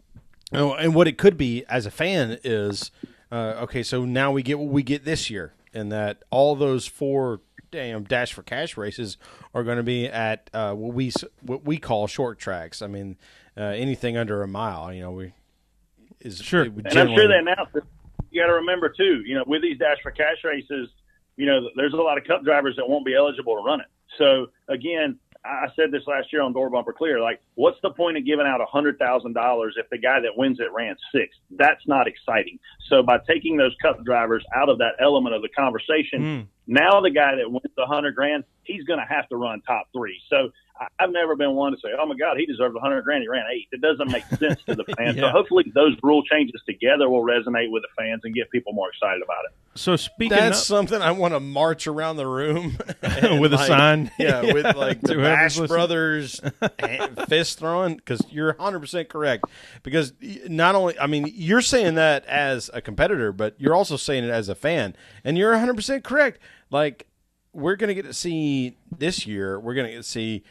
S2: And what it could be as a fan is, okay, so now we get what we get this year, and that all those 4 Dash for Cash races are going to be at what we call short tracks. Anything under a mile,
S1: sure.
S3: And I'm sure they announced it. You got to remember too, with these Dash for Cash races, there's a lot of Cup drivers that won't be eligible to run it. So again, I said this last year on Door Bumper Clear, like, what's the point of giving out $100,000 if the guy that wins it ran 6th? That's not exciting. So by taking those Cup drivers out of that element of the conversation, now the guy that wins the $100,000, he's going to have to run top 3. So I've never been one to say, oh my God, he deserves $100,000. He ran 8th. It doesn't make sense to the fans.
S1: Yeah.
S3: So hopefully those rule changes together will resonate with the fans and get people more excited about it.
S1: So
S2: that's something I want to march around the room
S1: with a sign.
S2: Yeah, with like the Bash Brothers fist throwing, because you're 100% correct. Because not only, you're saying that as a competitor, but you're also saying it as a fan, and you're 100% correct. Like, we're going to get to see this year, we're going to get to see,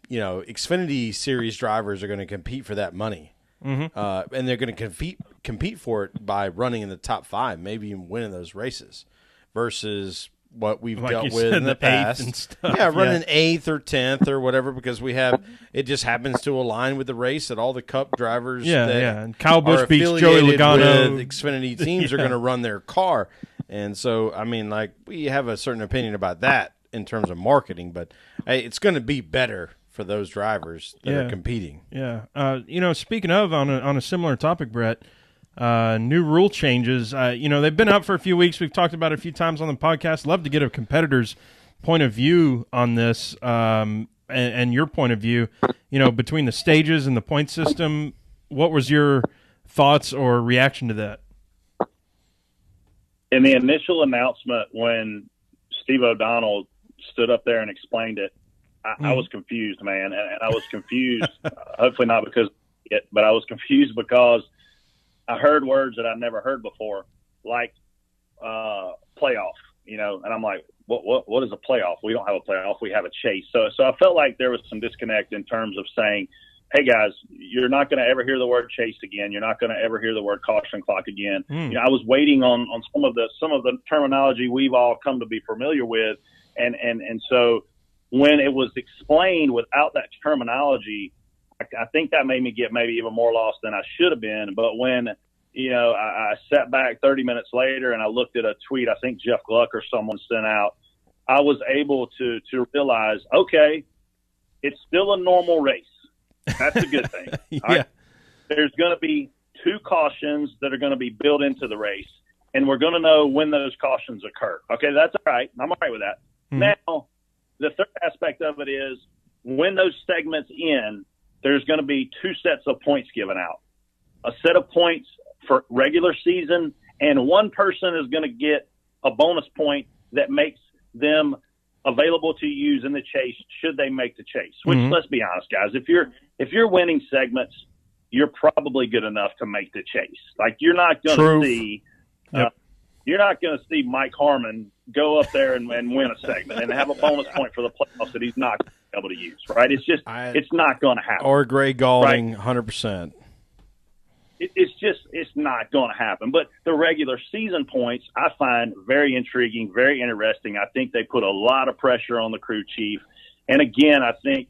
S2: Xfinity Series drivers are going to compete for that money.
S1: Mm-hmm.
S2: And they're going to compete for it by running in the top 5, maybe even winning those races, versus what we've dealt with in the past.
S1: And stuff.
S2: Yeah, running 8th or 10th or whatever, because it just happens to align with the race that all the Cup drivers
S1: and Kyle Busch beats Joey
S2: affiliated
S1: Logano.
S2: with Xfinity teams are going to run their car. And so, I mean, like, we have a certain opinion about that in terms of marketing, but hey, it's going to be better for those drivers that are competing.
S1: Yeah. Speaking of, on a similar topic, Brett, new rule changes. They've been out for a few weeks. We've talked about it a few times on the podcast. Love to get a competitor's point of view on this, and your point of view, between the stages and the point system. What was your thoughts or reaction to that?
S3: In the initial announcement, when Steve O'Donnell stood up there and explained it, I was confused, man. And I was confused, hopefully not because of it, but I was confused because I heard words that I'd never heard before, like playoff, and I'm like, what is a playoff? We don't have a playoff. We have a chase. So I felt like there was some disconnect in terms of saying, hey, guys, you're not going to ever hear the word chase again. You're not going to ever hear the word caution clock again. I was waiting on some of the terminology we've all come to be familiar with. And so when it was explained without that terminology, I think that made me get maybe even more lost than I should have been. But when, I sat back 30 minutes later and I looked at a tweet I think Jeff Gluck or someone sent out, I was able to realize, okay, it's still a normal race. That's a good thing.
S1: Yeah.
S3: Right? There's going to be 2 cautions that are going to be built into the race, and we're going to know when those cautions occur. Okay, that's all right. I'm all right with that. Now, the third aspect of it is when those segments end, there's going to be 2 sets of points given out. A set of points for regular season, and one person is going to get a bonus point that makes them available to use in the chase should they make the chase. Which, let's be honest, guys, if you're winning segments, you're probably good enough to make the chase. Like, you're not going to see you're not going to see Mike Harmon go up there and win a segment and have a bonus point for the playoffs that he's not going to be able to use, right? It's just it's not going to happen.
S2: Or Gray Galding,
S3: right?
S2: 100%.
S3: It's not going to happen. But the regular season points I find very intriguing, very interesting. I think they put a lot of pressure on the crew chief. And again, I think,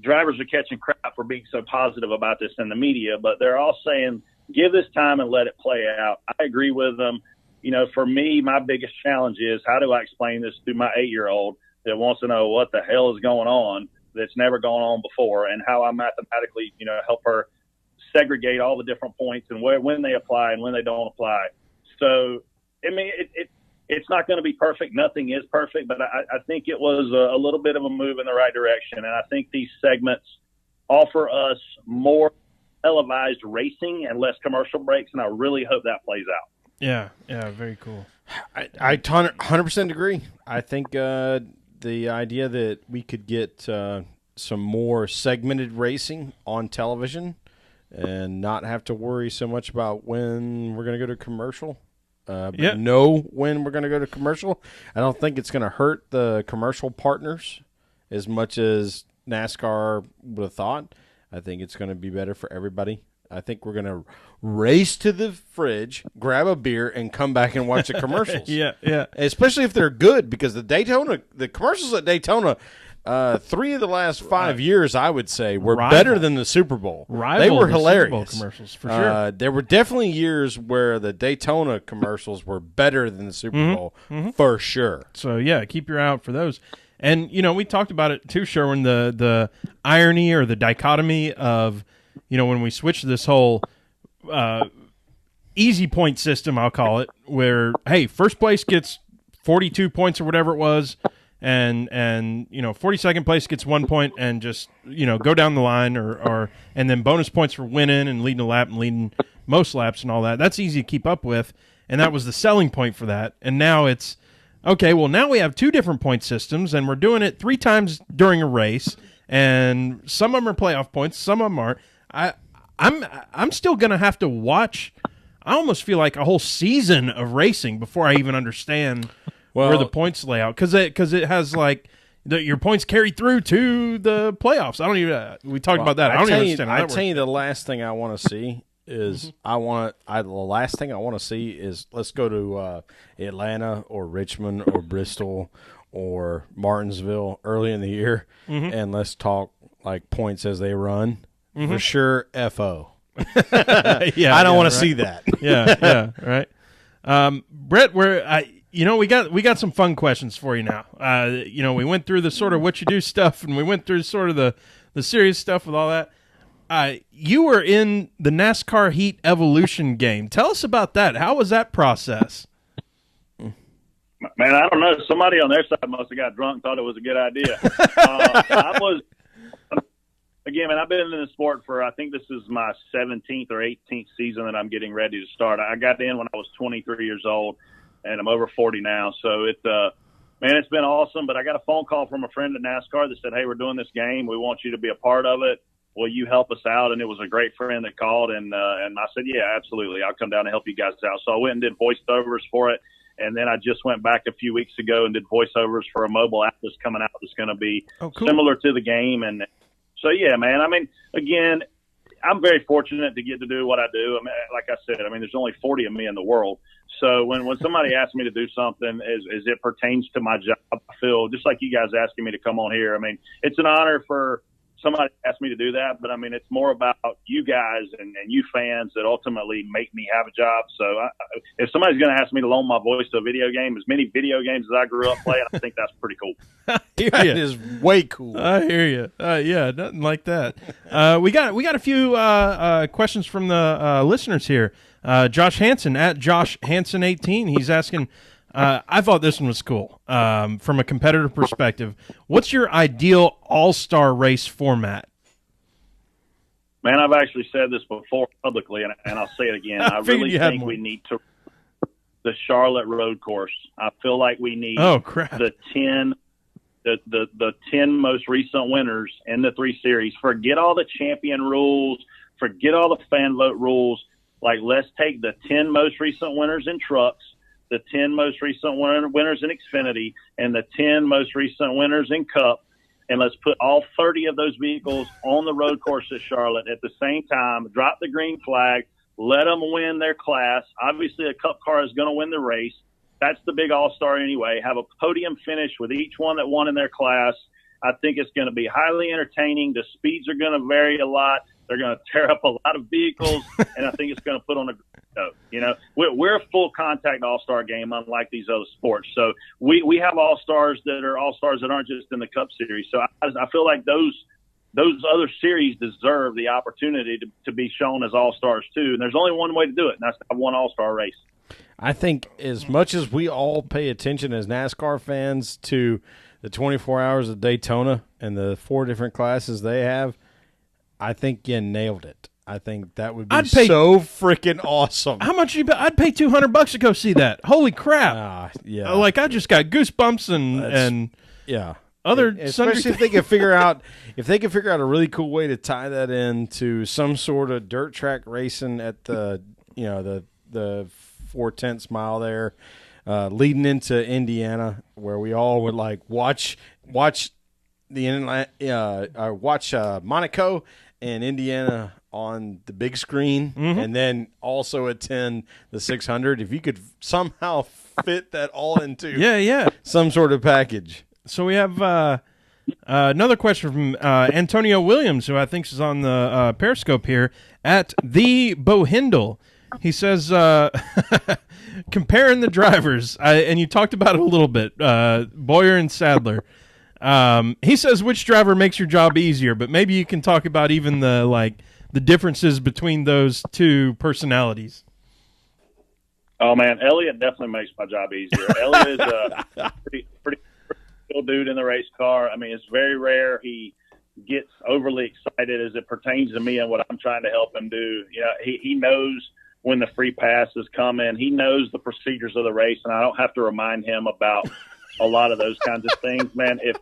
S3: drivers are catching crap for being so positive about this in the media, but they're all saying, give this time and let it play out. I agree with them. For me, my biggest challenge is, how do I explain this to my 8-year-old that wants to know what the hell is going on that's never gone on before, and how I mathematically, help her segregate all the different points and when they apply and when they don't apply. So, I mean, it's not going to be perfect. Nothing is perfect, but I think it was a little bit of a move in the right direction. And I think these segments offer us more televised racing and less commercial breaks, and I really hope that plays out.
S1: Yeah, very cool.
S2: I 100% agree. I think the idea that we could get some more segmented racing on television and not have to worry so much about when we're going to go to commercial, but know when we're going to go to commercial. I don't think it's going to hurt the commercial partners as much as NASCAR would have thought. I think it's going to be better for everybody. I think we're going to race to the fridge, grab a beer, and come back and watch the commercials.
S1: Yeah.
S2: Especially if they're good, because the commercials at Daytona, 3 of the last 5 years, I would say, were better than the Super Bowl. They were hilarious.
S1: Super Bowl commercials, for sure.
S2: There were definitely years where the Daytona commercials were better than the Super Bowl, for sure.
S1: So, yeah, keep your eye out for those. And, we talked about it too, Sherwin, the irony or the dichotomy of, when we switch to this whole easy point system, I'll call it, where, hey, first place gets 42 points or whatever it was, and 42nd place gets 1 point, and just, go down the line, and then bonus points for winning and leading a lap and leading most laps and all that. That's easy to keep up with, and that was the selling point for that. And now it's, okay, well, now we have 2 different point systems, and we're doing it 3 times during a race, and some of them are playoff points, some of them aren't. I'm still going to have to watch, I almost feel like, a whole season of racing before I even understand where the points lay out, because it has, like, your points carry through to the playoffs. I don't even we talked about that. I don't even understand how that works.
S2: I tell you, the last thing I want to see is the last thing I want to see is let's go to Atlanta or Richmond or Bristol or Martinsville early in the year, and let's talk like points as they run. For sure, FO.
S1: Yeah,
S2: I don't want to see that.
S1: Yeah, right. Brett, we got some fun questions for you now. We went through the sort of what you do stuff, and we went through sort of the serious stuff with all that. You were in the NASCAR Heat Evolution game. Tell us about that. How was that process?
S3: Man, I don't know. Somebody on their side must have got drunk and thought it was a good idea. Again, man, I've been in the sport for, I think this is my 17th or 18th season that I'm getting ready to start. I got in when I was 23 years old, and I'm over 40 now. So it's been awesome. But I got a phone call from a friend at NASCAR that said, hey, we're doing this game. We want you to be a part of it. Will you help us out? And it was a great friend that called, and I said, yeah, absolutely. I'll come down and help you guys out. So I went and did voiceovers for it. And then I just went back a few weeks ago and did voiceovers for a mobile app that's coming out that's going to be similar to the game. And so, yeah, man, I mean, again, I'm very fortunate to get to do what I do. I mean, like I said, there's only 40 of me in the world. So when somebody asks me to do something as it pertains to my job, I feel just like you guys asking me to come on here. I mean, it's an honor for somebody to ask me to do that, but it's more about you guys and you fans that ultimately make me have a job. So if somebody's going to ask me to loan my voice to a video game, as many video games as I grew up playing, I think that's pretty cool.
S2: That is way cool.
S1: I hear you. Yeah, nothing like that. We got a few questions from the listeners here. Josh Hansen at Josh Hansen 18. He's asking. I thought this one was cool from a competitor perspective. What's your ideal all-star race format?
S3: Man, I've actually said this before publicly, and I'll say it again. I really think we need to the Charlotte road course. I feel like we need the 10 most recent winners in the 3 series. Forget all the champion rules. Forget all the fan vote rules. Like, let's take the 10 most recent winners in trucks, the 10 most recent winners in Xfinity, and the 10 most recent winners in Cup, and let's put all 30 of those vehicles on the road course at Charlotte at the same time, drop the green flag, let them win their class. Obviously, a Cup car is going to win the race. That's the big all-star anyway. Have a podium finish with each one that won in their class. I think it's going to be highly entertaining. The speeds are going to vary a lot. They're going to tear up a lot of vehicles, and I think it's going to put on a show. We're a full contact all-star game, unlike these other sports. So we have all-stars that are all-stars that aren't just in the Cup Series. So I feel like those other series deserve the opportunity to be shown as all-stars too. And there's only one way to do it, and that's to have one all-star race.
S2: I think as much as we all pay attention as NASCAR fans to the 24 hours of Daytona and the 4 different classes they have, I think you nailed it. I think that would be so freaking awesome.
S1: How much I'd pay $200 to go see that. Holy crap!
S2: Yeah,
S1: like I just got goosebumps and
S2: especially if they can figure out a really cool way to tie that into some sort of dirt track racing at the 4/10 mile there, leading into Indiana, where we all would like watch Monaco and Indiana on the big screen, and then also attend the 600. If you could somehow fit that all into some sort of package.
S1: So we have another question from Antonio Williams, who I think is on the Periscope here, at the Bohindle. He says, comparing the drivers, and you talked about it a little bit, Bowyer and Sadler. He says, which driver makes your job easier? But maybe you can talk about even the differences between those two personalities.
S3: Oh man, Elliott definitely makes my job easier. Elliott is a pretty cool dude in the race car. I mean, it's very rare he gets overly excited as it pertains to me and what I'm trying to help him do. He knows when the free pass is coming. He knows the procedures of the race, and I don't have to remind him about a lot of those kinds of things, man. If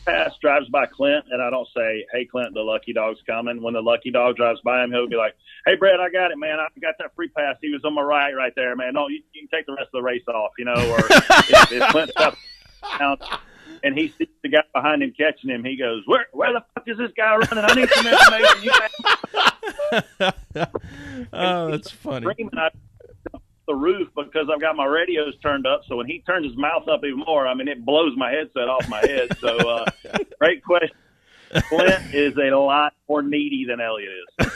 S3: pass drives by Clint and I don't say, hey, Clint, the lucky dog's coming. When the lucky dog drives by him, he'll be like, hey, Brett, I got it, man. I got that free pass. He was on my right there, man. No, you can take the rest of the race off, or if Clint stops down, and he sees the guy behind him catching him. He goes, "Where the fuck is this guy running? I need some information."
S1: Oh, that's funny.
S3: Screaming out the roof because I've got my radios turned up. So when he turns his mouth up even more, I mean, it blows my headset off my head. So great question. Clint is a lot more needy than Elliott is.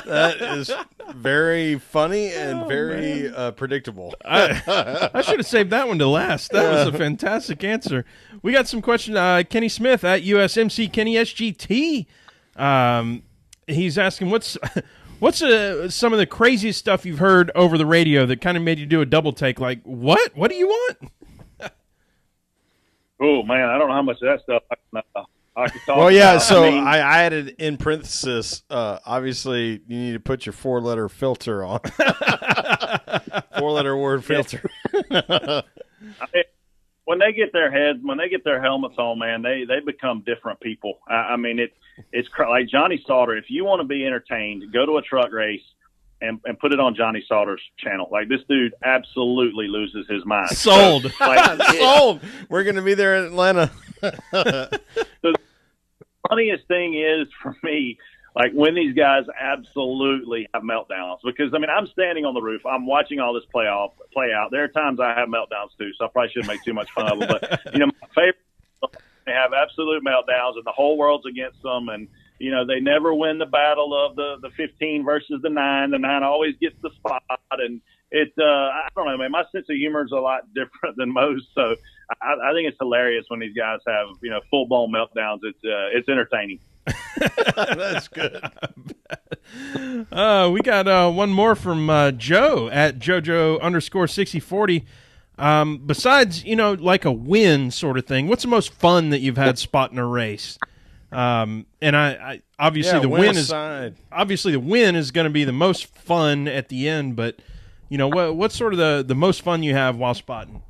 S2: That is very funny and very predictable.
S1: I should have saved that one to last. That was a fantastic answer. We got some questions. Kenny Smith at USMC Kenny SGT. He's asking what's some of the craziest stuff you've heard over the radio that kind of made you do a double take? Like, what? What do you want?
S3: Oh man, I don't know how much of that stuff I can talk
S2: well, yeah,
S3: about.
S2: so
S3: I mean,
S2: I added in parenthesis, obviously, you need to put your 4-letter filter on. 4-letter word filter.
S3: I mean, when they get their helmets on, man, they become different people. I mean, it's like Johnny Sauter. If you want to be entertained, go to a truck race and put it on Johnny Sauter's channel. Like, this dude absolutely loses his mind.
S1: Sold.
S3: So, like,
S2: Sold. We're going to be there in Atlanta.
S3: The funniest thing is for me, like when these guys absolutely have meltdowns, because I mean, I'm standing on the roof, I'm watching all this play out. There are times I have meltdowns too, so I probably shouldn't make too much fun of them. But my favorite, they have absolute meltdowns, and the whole world's against them, and they never win the battle of the 15 versus the 9. The 9 always gets the spot, and I don't know, man. My sense of humor is a lot different than most, so I think it's hilarious when these guys have full blown meltdowns. It's entertaining.
S2: That's good.
S1: We got one more from Joe at JoJo_6040. Besides like a win sort of thing, what's the most fun that you've had spotting a race? And I obviously the win is obviously the win is going to be the most fun at the end, but what's sort of the most fun you have while spotting?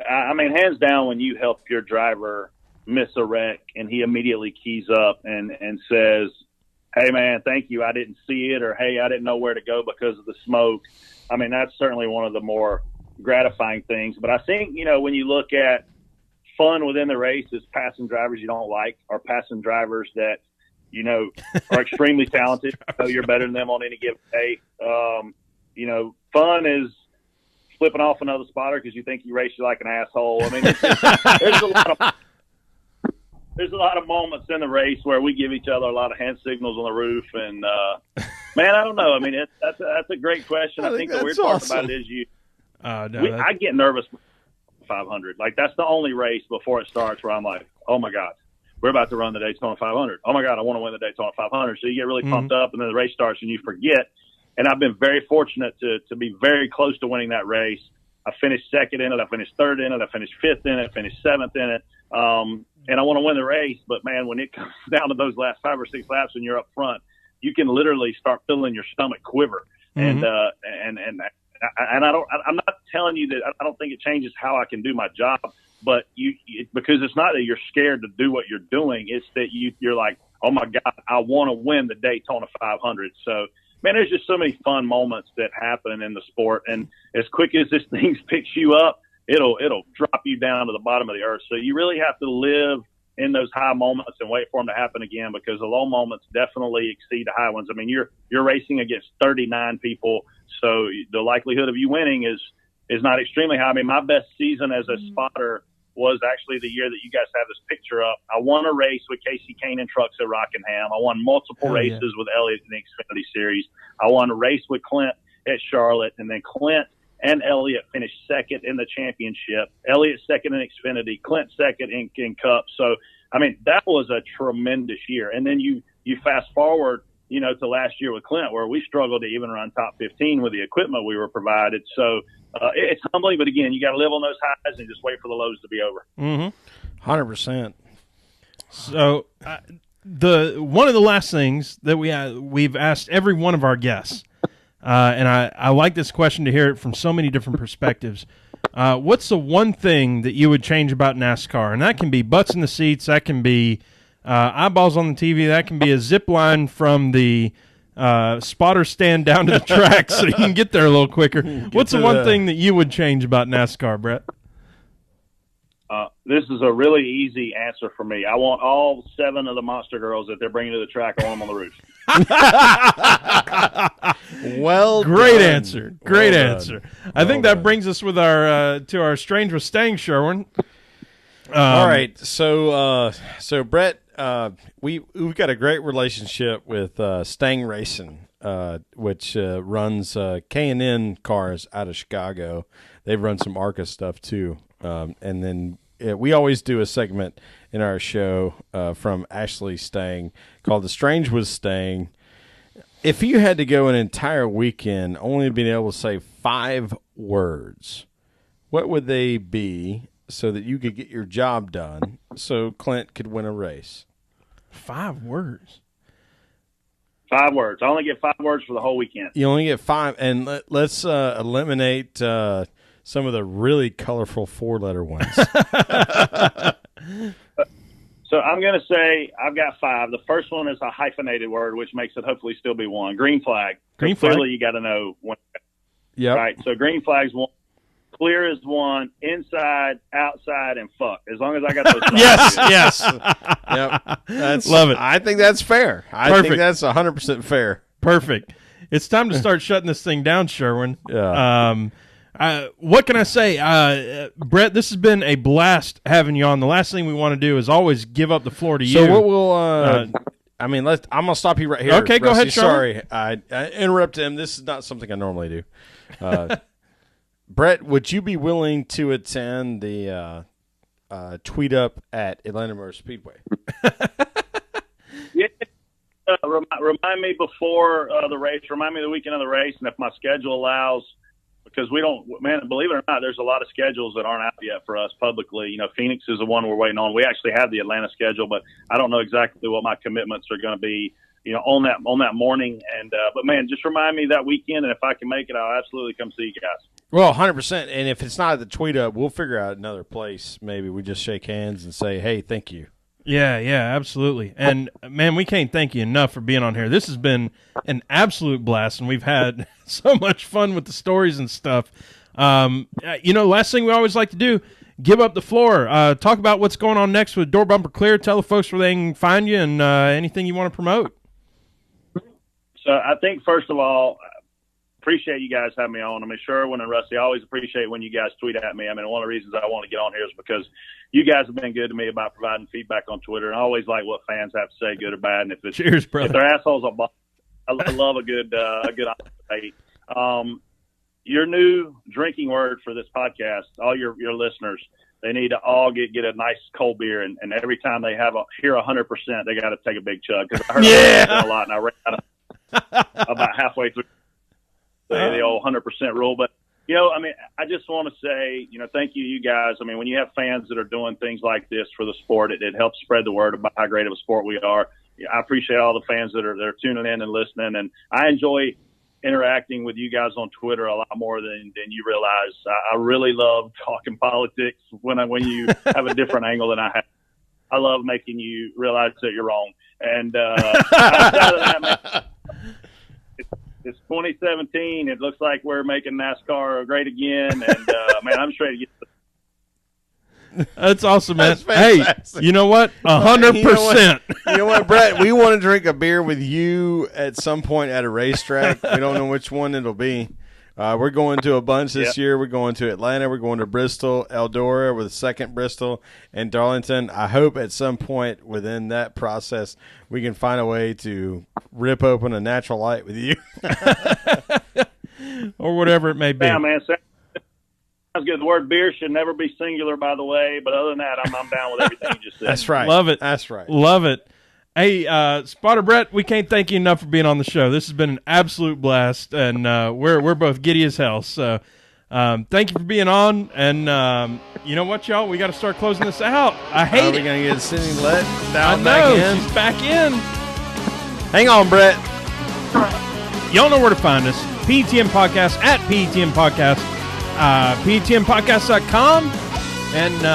S3: I mean, hands down, when you help your driver miss a wreck and he immediately keys up and says, "Hey man, thank you, I didn't see it," or "Hey, I didn't know where to go because of the smoke." I mean, that's certainly one of the more gratifying things. But I think, when you look at fun within the race, is passing drivers you don't like, or passing drivers that are extremely talented. You're better than them on any given day. Fun is flipping off another spotter because you think you race you like an asshole. I mean, there's a lot of moments in the race where we give each other a lot of hand signals on the roof, and man, I don't know. I mean, that's a great question. I think the weird part about it is I get nervous. 500, like that's the only race before it starts where I'm like, oh my god, we're about to run the Daytona 500. Oh my god, I want to win the Daytona 500. So you get really pumped up, and then the race starts and you forget. And I've been very fortunate to be very close to winning that race. I finished second in it, I finished third in it, I finished fifth in it, I finished seventh in it. And I want to win the race, but man, when it comes down to those last 5 or 6 laps and you're up front, you can literally start feeling your stomach quiver. And I'm not telling you that I don't think it changes how I can do my job, but because it's not that you're scared to do what you're doing, it's that you're like, oh my God, I want to win the Daytona 500. So, man, there's just so many fun moments that happen in the sport, and as quick as this thing picks you up, it'll drop you down to the bottom of the earth. So you really have to live in those high moments and wait for them to happen again, because the low moments definitely exceed the high ones. I mean, you're racing against 39 people, so the likelihood of you winning is not extremely high. I mean, my best season as a spotter was actually the year that you guys have this picture up. I won a race with Casey Kane and trucks at Rockingham. I won multiple races with Elliott in the Xfinity Series. I won a race with Clint at Charlotte, and then Clint and Elliott finished second in the championship. Elliott second in Xfinity, Clint second in Cup. So, I mean, that was a tremendous year. And then you fast forward, to last year with Clint, where we struggled to even run top 15 with the equipment we were provided. So it's humbling, but again, you got to live on those highs and just wait for the lows to be over.
S2: 100%.
S1: So one of the last things that we've asked every one of our guests, and I like this question to hear it from so many different perspectives. What's the one thing that you would change about NASCAR? And that can be butts in the seats. That can be eyeballs on the TV. That can be a zip line from the spotter stand down to the track so you can get there a little quicker. What's the one thing that you would change about NASCAR, Brett?
S3: This is a really easy answer for me. I want all 7 of the monster girls that they're bringing to the track. I want them on the roof.
S2: Well,
S1: great
S2: done.
S1: answer. Great
S2: Well
S1: answer.
S2: done.
S1: I think
S2: Well
S1: that
S2: done.
S1: brings us with our to our Strange with Staying, Sherwin.
S2: All right, so Brett, we've got a great relationship with Stang Racing, which runs K&N cars out of Chicago. They've run some ARCA stuff too, and then we always do a segment in our show from Ashley Stang called "The Strange with Stang." If you had to go an entire weekend only being able to say 5 words, what would they be so that you could get your job done so Clint could win a race?
S1: 5 words.
S3: 5 words. I only get 5 words for the whole weekend.
S2: You only get 5, and let's eliminate some of the really colorful 4-letter ones.
S3: So I'm going to say I've got 5. The first one is a hyphenated word, which makes it hopefully still be 1. Green flag.
S1: Green flag.
S3: Clearly, you got to know when.
S2: Yep.
S3: Right. So green flag's 1. Clear is 1. Inside, outside, and fuck. As long as I got those. 5.
S1: Yes.
S2: Yep.
S1: Love it.
S2: I think that's fair. I
S1: Perfect.
S2: think that's 100% fair.
S1: Perfect. It's time to start shutting this thing down, Sherwin.
S2: Yeah.
S1: What can I say? Brett, this has been a blast having you on. The last thing we want to do is always give up the floor to you.
S2: So what we'll I'm going to stop you right here.
S1: Okay, go
S2: Rusty.
S1: ahead, Sean.
S2: Sorry, I interrupted him. This is not something I normally do. Brett, would you be willing to attend the tweet up at Atlanta Motor Speedway?
S3: Yeah. Remind me before the race. Remind me the weekend of the race, and if my schedule allows, because we don't, man, believe it or not, there's a lot of schedules that aren't out yet for us publicly. You know, Phoenix is the one we're waiting on. We actually have the Atlanta schedule, but I don't know exactly what my commitments are going to be, you know, on that morning. And but man, just remind me that weekend, and if I can make it, I'll absolutely come see you guys.
S2: Well, 100%. And if it's not at the tweet up, we'll figure out another place. Maybe we just shake hands and say, hey, thank you.
S1: Yeah, absolutely. And, man, we can't thank you enough for being on here. This has been an absolute blast, and we've had so much fun with the stories and stuff. You know, last thing we always like to do, give up the floor. Talk about what's going on next with Door Bumper Clear. Tell the folks where they can find you and anything you want to promote.
S3: So I think, first of all, appreciate you guys having me on. I mean, Sherwin and Rusty, I always appreciate when you guys tweet at me. I mean, one of the reasons I want to get on here is because you guys have been good to me about providing feedback on Twitter, and I always like what fans have to say, good or bad. And if it's,
S1: Cheers, brother.
S3: if they're assholes, I love a good debate. Your new drinking word for this podcast, all your listeners, they need to all get a nice cold beer, and every time they hear 100%, they got to take a big chug, because I heard a lot, and I ran out of about halfway through the old 100% rule. But, you know, I mean, I just want to say, you know, thank you guys. I mean, when you have fans that are doing things like this for the sport, it helps spread the word about how great of a sport we are. I appreciate all the fans that are tuning in and listening, and I enjoy interacting with you guys on Twitter a lot more than you realize. I really love talking politics when you have a different angle than I have. I love making you realize that you're wrong. And outside of that, man, it's 2017. It looks like we're making NASCAR great again. And, man, I'm just ready to get
S1: That's awesome, man.
S2: That's fantastic.
S1: Hey, you know what? 100%.
S2: You know what, Brett? We want to drink a beer with you at some point at a racetrack. We don't know which one it'll be. We're going to a bunch this year. We're going to Atlanta. We're going to Bristol, Eldora, with second Bristol, and Darlington. I hope at some point within that process we can find a way to rip open a natural light with you.
S1: Or whatever it may be.
S3: Yeah, man. Sounds good. The word beer should never be singular, by the way. But other than that, I'm down with everything you just said.
S2: That's right.
S1: Love it.
S2: That's right.
S1: Love it. Hey, Spotter Brett, we can't thank you enough for being on the show. This has been an absolute blast, and we're both giddy as hell. So thank you for being on. And you know what, y'all? We got to start closing this out. I hate
S2: Are we
S1: it.
S2: going to get Cindy let
S1: I
S2: down
S1: know.
S2: back in?
S1: She's back in.
S2: Hang on, Brett.
S1: Y'all know where to find us. PETM Podcast at PETM Podcast. PETMPodcast.com. And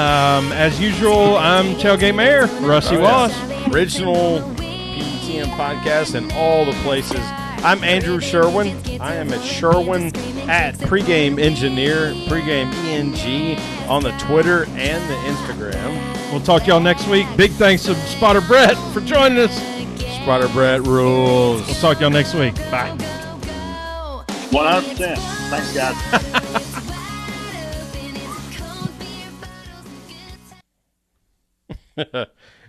S1: as usual, I'm Tailgate Mayor, Rusty Wallace.
S2: Original PETM podcast and all the places. I'm Andrew Sherwin. I am at Sherwin at Pregame Engineer, Pregame ENG on the Twitter and the Instagram.
S1: We'll talk to y'all next week. Big thanks to Spotter Brett for joining us.
S2: Spotter Brett rules.
S1: We'll talk to y'all next week. Bye.
S3: 100%. Thanks,
S2: guys.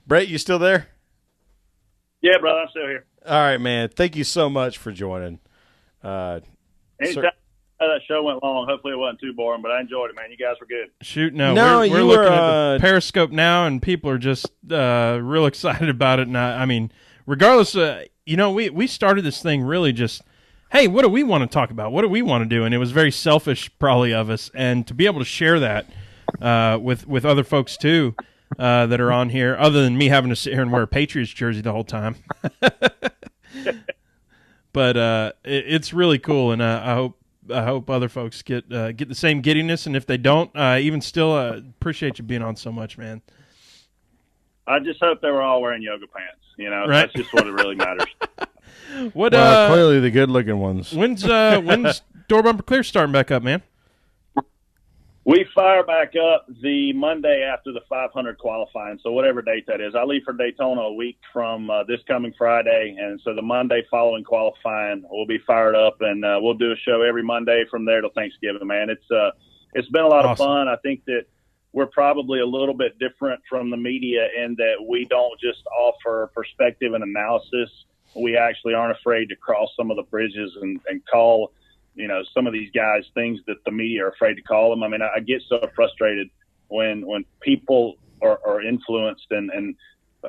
S2: Brett, you still there?
S3: Yeah, brother, I'm still here.
S2: All right, man. Thank you so much for joining.
S3: Anytime that show went long, hopefully it wasn't too boring, but I enjoyed it, man. You guys were good.
S1: Shoot, no.
S2: No,
S1: we're
S2: you
S1: looking
S2: were,
S1: at the Periscope now, and people are just real excited about it. And I mean, regardless, we started this thing really just, hey, what do we want to talk about? What do we want to do? And it was very selfish, probably, of us. And to be able to share that with other folks too that are on here, other than me having to sit here and wear a Patriots jersey the whole time. But it's really cool, and I hope other folks get the same giddiness, and if they don't, even still, appreciate you being on so much, man.
S3: I just hope they were all wearing yoga pants.
S1: Right?
S3: That's just what it really matters.
S2: Clearly the good-looking ones.
S1: When's Door Bumper Clear starting back up, man?
S3: We fire back up the Monday after the 500 qualifying, so whatever date that is. I leave for Daytona a week from this coming Friday, and so the Monday following qualifying, we'll be fired up, and we'll do a show every Monday from there till Thanksgiving, man. It's been a lot of fun. I think that we're probably a little bit different from the media in that we don't just offer perspective and analysis. We actually aren't afraid to cross some of the bridges and call some of these guys things that the media are afraid to call them. I mean, I get so frustrated when people are influenced and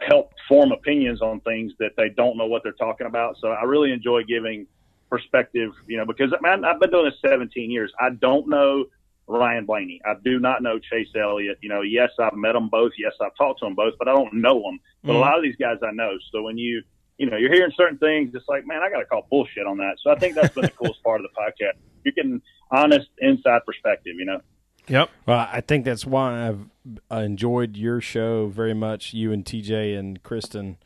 S3: help form opinions on things that they don't know what they're talking about. So I really enjoy giving perspective, because, man, I've been doing this 17 years. I don't know Ryan Blaney. I do not know Chase Elliott. Yes, I've met them both. Yes, I've talked to them both, but I don't know them. But a lot of these guys I know. So when you're hearing certain things, it's like, man, I got to call bullshit on that. So I think that's been the coolest part of the podcast. You're getting honest, inside perspective,
S1: Yep.
S2: Well, I think that's why I've enjoyed your show very much, you and TJ and Kristen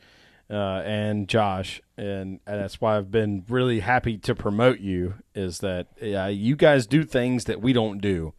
S2: and Josh. And that's why I've been really happy to promote you, is that you guys do things that we don't do.